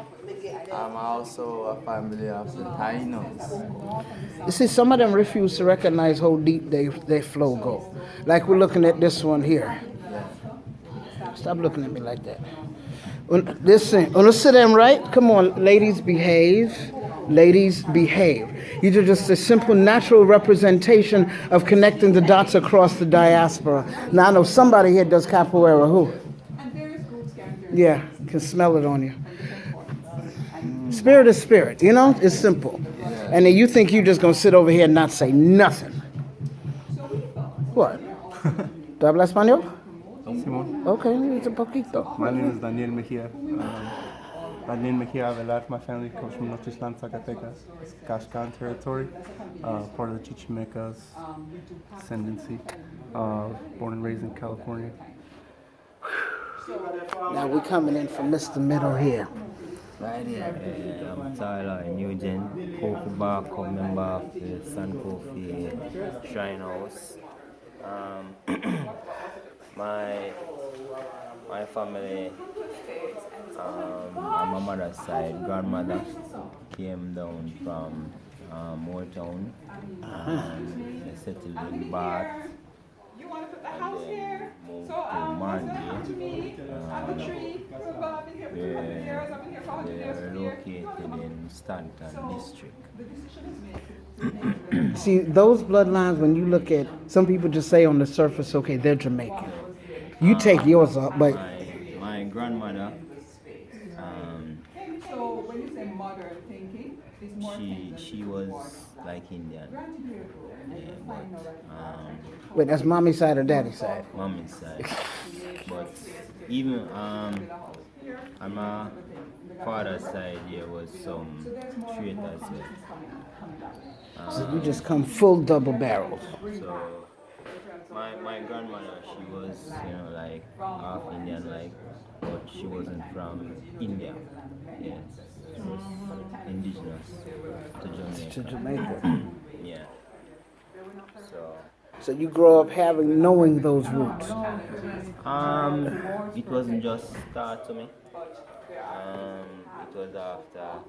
I'm also a family of the Tainos. You see, some of them refuse to recognize how deep their flow go. Like we're looking at this one here. Stop looking at me like that. Listen, sit them right. Come on, ladies, behave. Ladies, behave. These are just a simple, natural representation of connecting the dots across the diaspora. Now, I know somebody here does capoeira. Who? Yeah, can smell it on you. Spirit is spirit, it's simple. And then you think you're just going to sit over here and not say nothing. What? ¿Tú hablas español? Simón. Okay, it's a poquito. My name is Daniel Mejia. Daniel Mejia Avelar. My family comes from Nochislan, Zacatecas. It's Kashkan territory, part of the Chichimecas ascendancy. Born and raised in California. Now we're coming in from Mr. Middle here. Right here. I'm Tyler Nugent, Kofi Barco, member of the Sankofie Shrine House. My family, on my mother's side, grandmother came down from Montego. They settled in Peart. And then moved to Montego. They're located in Stanton District. See, those bloodlines, when you look at, some people just say on the surface, okay, they're Jamaican. You take yours up, but... My grandmother She was like Indian. Yeah, but Wait, that's mommy's side or daddy's side? mommy's side. But even on my father's side, there was some trait as well. So you just come full double barreled. So my grandmother, she was, like half Indian, like, but she wasn't from India. Yeah, she was indigenous to Jamaica. To Jamaica. Yeah. So you grow up knowing those roots. It wasn't just taught to me. It was after.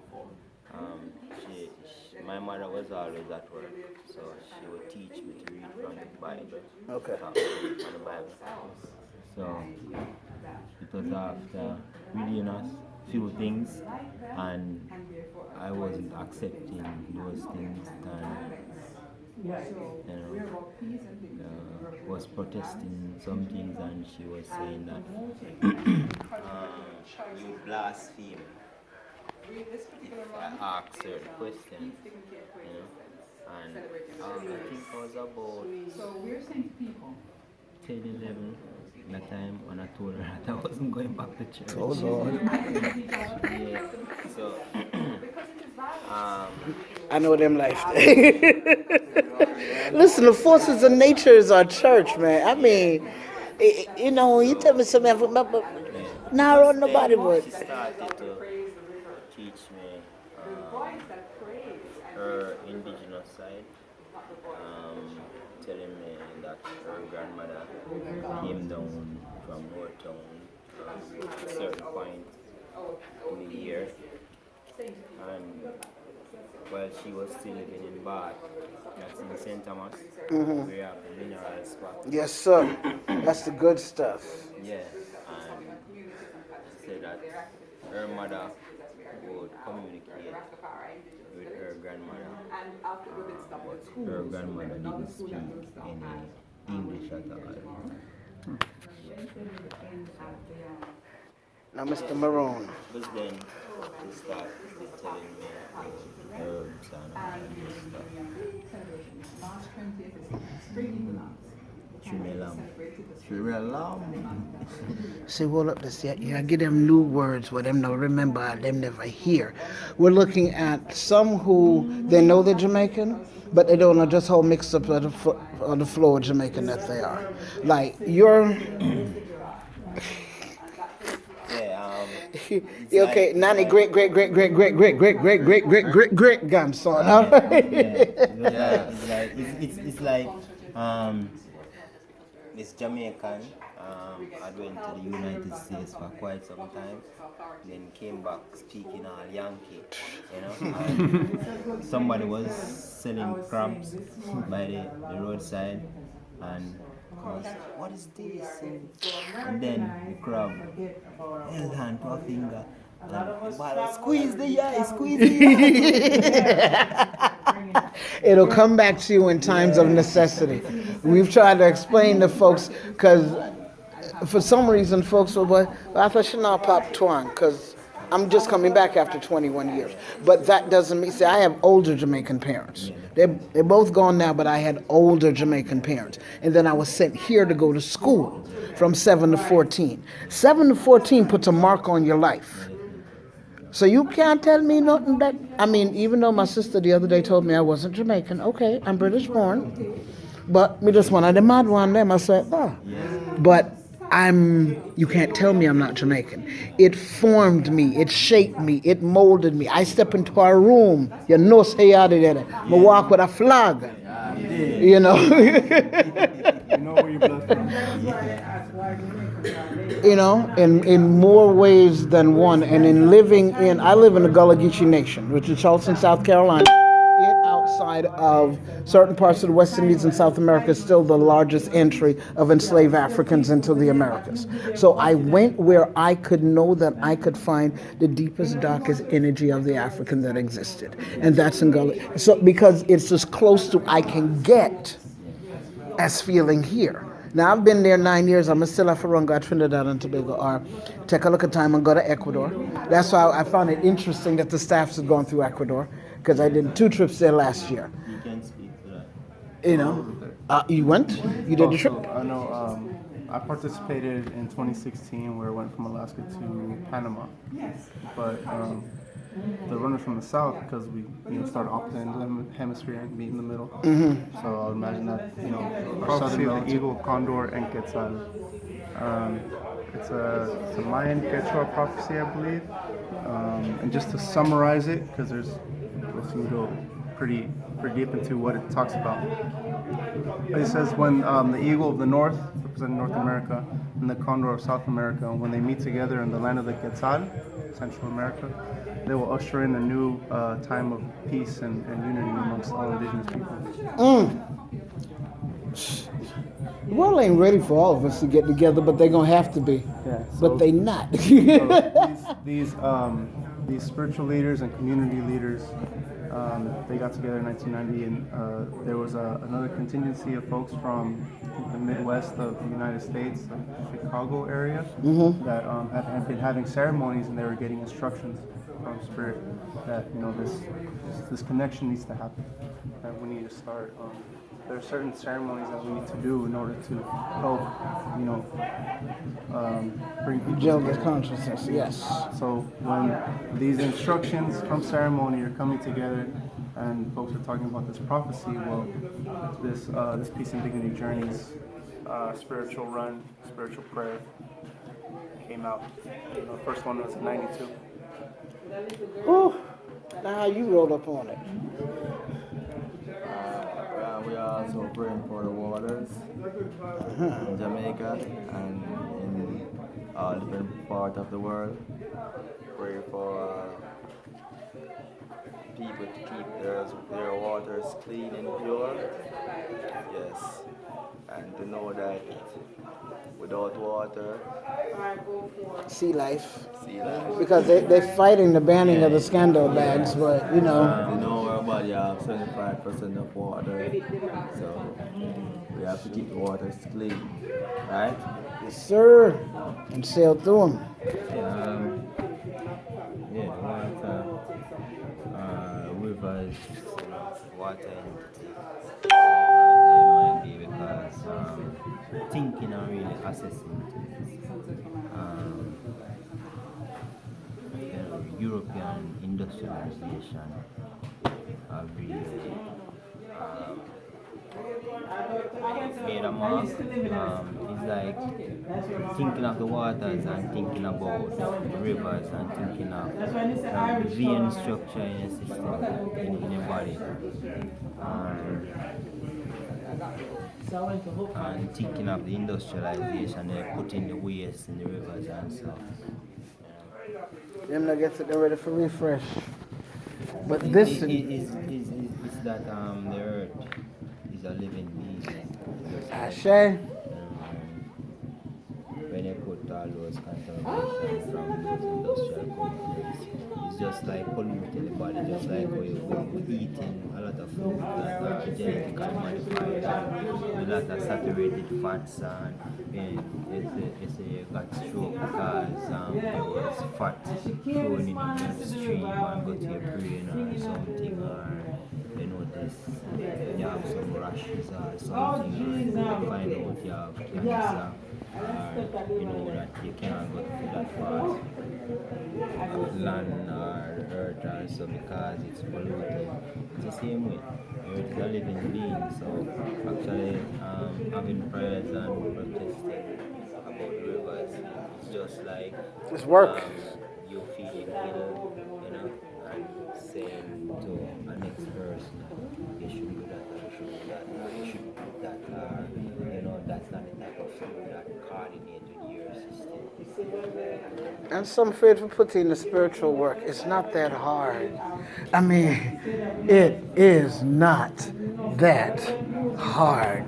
My mother was always at work, so she would teach me to read from the Bible. Okay. From the Bible. So it was after reading us few things, and I wasn't accepting those things, and was protesting some things, and she was saying that you blaspheme. If I asked her the question, and I think I was about 10, 11 that time when I told her that I wasn't going back to church. Oh Lord. Yeah. So I know them life. Listen, the forces of nature is our church, man. I mean, you tell me something, but now I don't know nobody but. She started to teach me her indigenous side, telling me that her grandmother came down from Montego at a certain point in the year, and while she was still living in Bath, that's in St. Thomas, we have the mineral spot. Yes, sir. That's the good stuff. Yeah, and she said that her mother would communicate with her grandmother, but her grandmother didn't speak any English at all. Now, Mr. Maroon. But then she started telling me herbs and all stuff. See, hold up this. Yeah, get them new words where them no remember, them never hear. We're looking at some who, they know they're Jamaican, but they don't know just how mixed up of the flow of Jamaican that they are. Like, you're... Okay, Nanny, great grandson. It's Jamaican. I went to the United States for quite some time, then came back speaking all Yankee, and somebody was selling crabs by the roadside, and I was, what is this? And then the crab held hand to a finger, and squeeze the eye, squeeze the eye. It'll come back to you in times of necessity. We've tried to explain to folks, because for some reason folks will go, I thought she not pop twang, because I'm just coming back after 21 years. But that doesn't mean, see, I have older Jamaican parents. They're both gone now, but I had older Jamaican parents. And then I was sent here to go to school from 7 to 14. 7 to 14 puts a mark on your life. So you can't tell me nothing that, I mean, even though my sister the other day told me I wasn't Jamaican, okay, I'm British born, but me just one of the mad one them, I said, oh. But you can't tell me I'm not Jamaican. It formed me, it shaped me, it molded me. I step into a room, you know, say out there, I walk with a flag, you know. You know where you're blessed from. You know, in more ways than one. And in I live in the Gullah Geechee Nation, which is Charleston, South Carolina. It, outside of certain parts of the West Indies and South America, is still the largest entry of enslaved Africans into the Americas. So I went where I could know that I could find the deepest, darkest energy of the African that existed. And that's in Gullah. So because it's as close to I can get as feeling here. Now I've been there 9 years. I'm still have to run go to Trinidad and Tobago or take a look at time and go to Ecuador. That's why I found it interesting that the staffs had gone through Ecuador because I did 2 trips there last year. You can speak to that. You know, you went? You did the trip? Also, I know I participated in 2016 where I went from Alaska to Panama. But the runners from the south, because we start off in the hemisphere and meet in the middle. So I would imagine that prophecy of the eagle, condor, and quetzal. It's a Mayan Quechua prophecy, I believe. And just to summarize it, because if you go pretty deep into what it talks about. It says when the eagle of the north, representing North America, and the condor of South America, when they meet together in the land of the Quetzal, Central America, they will usher in a new time of peace and unity amongst all indigenous people. The world ain't ready for all of us to get together, but they're gonna have to be. Yeah, but they not. So these spiritual leaders and community leaders, they got together in 1990, and there was another contingency of folks from the Midwest of the United States, like the Chicago area, that had been having ceremonies, and they were getting instructions from Spirit that this connection needs to happen, that we need to start. There are certain ceremonies that we need to do in order to help, bring people Gender together. consciousness, yes. So when these instructions from ceremony are coming together, and folks are talking about this prophecy, well, this Peace and Dignity Journeys spiritual run, spiritual prayer came out. The first one was in '92. Oh, now you rolled up on it. We are also praying for the waters in Jamaica and in all different parts of the world. Pray for people to keep their waters clean and pure. Yes. And to know that without water, Sea life. sea life. Because they're fighting the banning of the scandal bags, but We know our body have 75% of water, so we have to keep the waters clean, right? Yes, sir. And sail through them. Rivers, water might be because thinking and really assessing European industrialization have really made a mark. It's like thinking of the waters and thinking about the rivers and thinking of the vein structure in a system, in a body. And thinking of the industrialization, they're putting the waste in the rivers and stuff. Them that gets it, they're ready for refresh. But this is that the earth is a living being. Ashe. When you put all those contaminations from those industrial companies, it's just like polluting the body, just like we're eating a lot of food that are genetically modified and a lot of saturated fats, and it's a got stroke because there was fat flowing in your bloodstream and go to your brain or something, or you have some rashes or something, or you find out you have cancer, or that you cannot go to that part of land or earth or so because it's polluted. It's the same way. Earth is a living being, so actually having prayers and protesting about the rivers, it's just like it's work. You feeling ill, and saying to a next person, you should do that, or you should do that, or you should do that, or that's not the type of food that coordinates with your system. And some afraid to put in the spiritual work. It's not that hard. I mean, it is not that hard.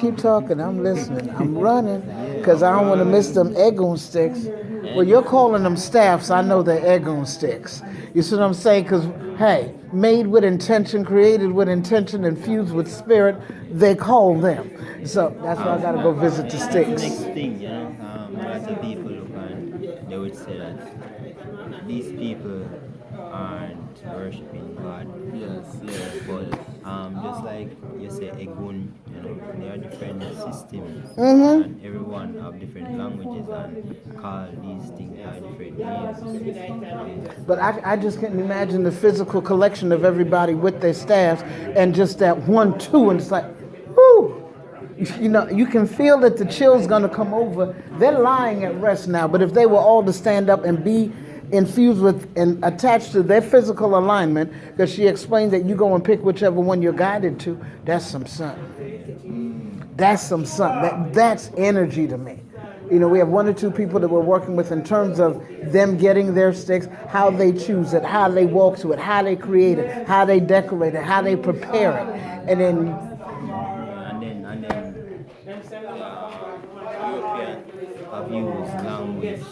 Keep talking, I'm listening. I'm running because I don't want to miss them egg on sticks. Well, you're calling them staffs. I know they're egg on sticks. You see what I'm saying? Because, hey, made with intention, created with intention, infused with spirit, they call them. So that's why I got to go visit the That's the sticks. next thing, you know. Lots of people look and they would say that these people aren't worshiping God. Yes, yes. But just like you say, Egun, you know, there are different systems, Mm-hmm. and everyone have different languages and call these things by different names. But I just can't imagine the physical collection of everybody with their staffs and just that 1, 2, and it's like, whoo! You know, you can feel that the chill's gonna come over. They're lying at rest now, but if they were all to stand up and be infused with and attached to their physical alignment, because she explained that you go and pick whichever one you're guided to, that's some something. That's some something. That's energy to me. You know, we have 1 or 2 people that we're working with in terms of them getting their sticks, how they choose it, how they walk to it, how they create it, how they decorate it, how they prepare it. And then European have used language to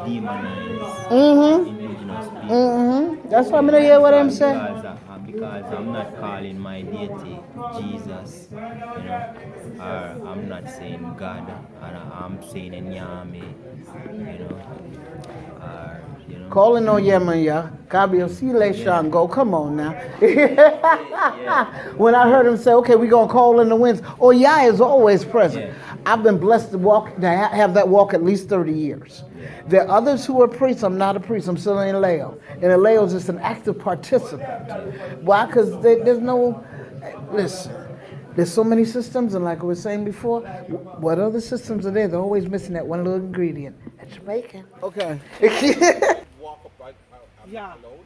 demonize indigenous people. That's what I'm gonna hear what I'm saying. Because I'm not calling my deity Jesus, you know, or I'm not saying God, or I'm saying Nyame, you know, or, you know. Calling on Yamayeka, Kabio Sile Shango, come on now. When I heard him say, okay, we're going to call in the winds, oh, Yah is always present. Yeah. I've been blessed to have that walk at least 30 years. There are others who are priests. I'm not a priest. I'm still in Leo. And a Leo is just an active participant. Why? Because there's no, listen, there's so many systems, and like I was saying before, what other systems are there? They're always missing that one little ingredient. That's Jamaican. Okay. Walk up right Yeah. alone.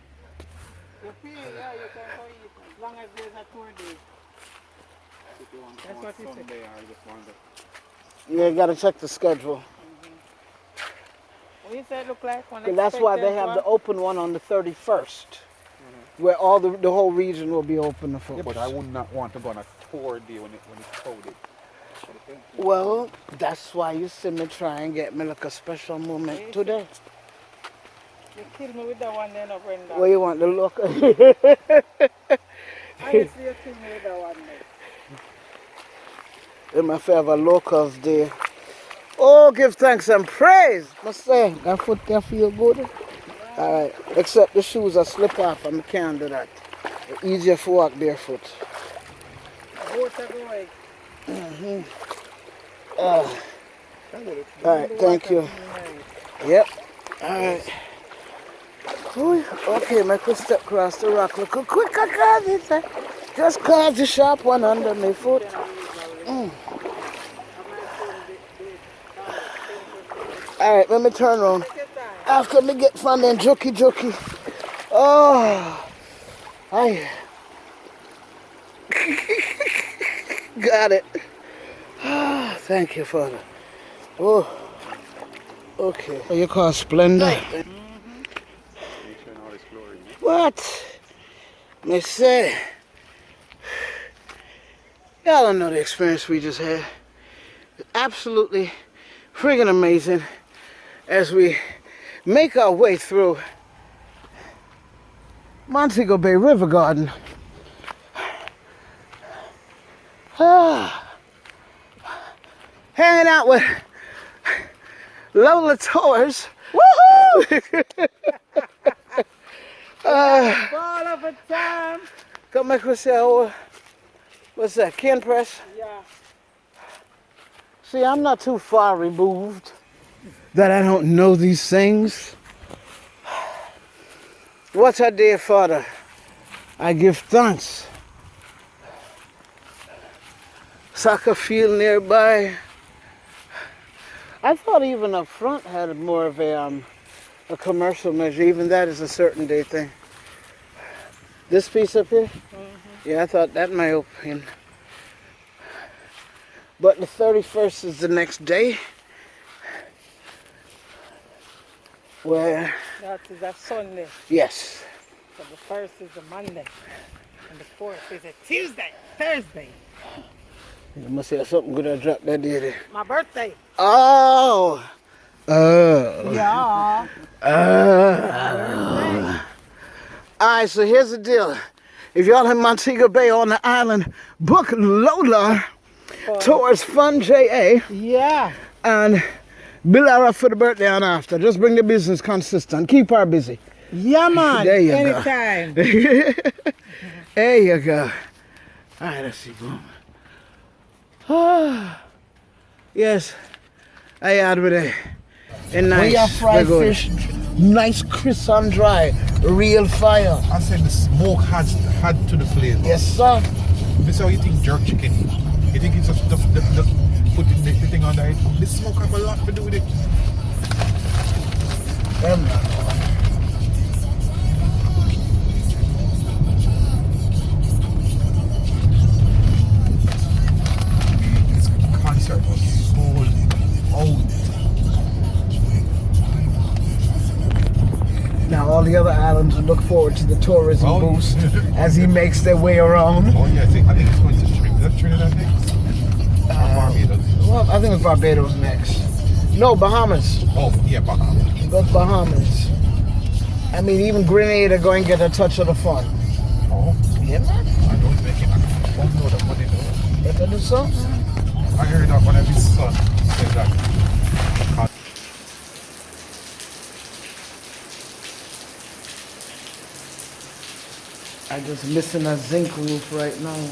You pay, yeah, you can go eat as long as there's a tour day. That's what he said. Sunday, I just wanted. Yeah, you got to check the schedule. What you say it look like? And that's why they have the open one on the 31st, where all the whole region will be open to folks. Yeah, but I would not want to go on a tour day when it's crowded. Well, that's why you see me try and get me like a special moment today. You kill me with that one then, Brenda. Where you want the look? Honestly, you kill me with that one then. In my favor, locals there. Oh, give thanks and praise. Must say, that foot there feel good. All right, except the shoes are slip off and I can't do that. It's easier to walk barefoot. Both are going. All right, thank you. Yep. All right. Ooh, okay, make a step across the rock. Look how quick I got it. Just cause the sharp one under my foot. All right, let me turn around. After me get from them jokey. Oh, I got it. Thank you, Father. Oh, okay. You call Splendor? What? Me say, y'all don't know the experience we just had. Absolutely friggin' amazing as we make our way through Montego Bay River Garden. Hanging out with Lola Tours. Woohoo! Ball of a time. Come make us say, oh, what's that, Ken Press? Yeah. See, I'm not too far removed that I don't know these things. What I did, Father, I give thanks. Sankofie nearby. I thought even up front had more of a commercial measure. Even that is a certain day thing. This piece up here? Yeah, I thought that might open. But the 31st is the next day. Where? That is a Sunday. Yes. So the first is a Monday. And the fourth is a Thursday. You must have something good I dropped that day. My birthday. Oh! Yeah. Alright, so here's the deal. If y'all in Montego Bay on the island, book Lola towards Fun JA. Yeah. And bill her up for the birthday and after. Just bring the business consistent. Keep her busy. Yeah, man. There you Anytime. go. There you go. Alright, let's see. Boom. Yes. I had with it. And nice. We have fried fish. Nice, crisp and dry. Real fire. I said the smoke had to the flavor. Yes, sir. This is how you think jerk chicken. You think it's just putting the thing on there. The smoke have a lot to do with it. This concert was sold out. Now all the other islands will look forward to the tourism boost as he makes their way around. Oh yeah, I think it's going to Trinidad. Is that Trinidad next? Barbados? Well, I think it's Barbados next. No, Bahamas. Oh yeah, Bahamas. That's Bahamas. I mean, even Grenada going to get a touch of the fun. Oh. Yeah, man. I don't make it. I don't know the money though. If I do so. I heard that one of his son said that. I'm just missing a zinc roof right now.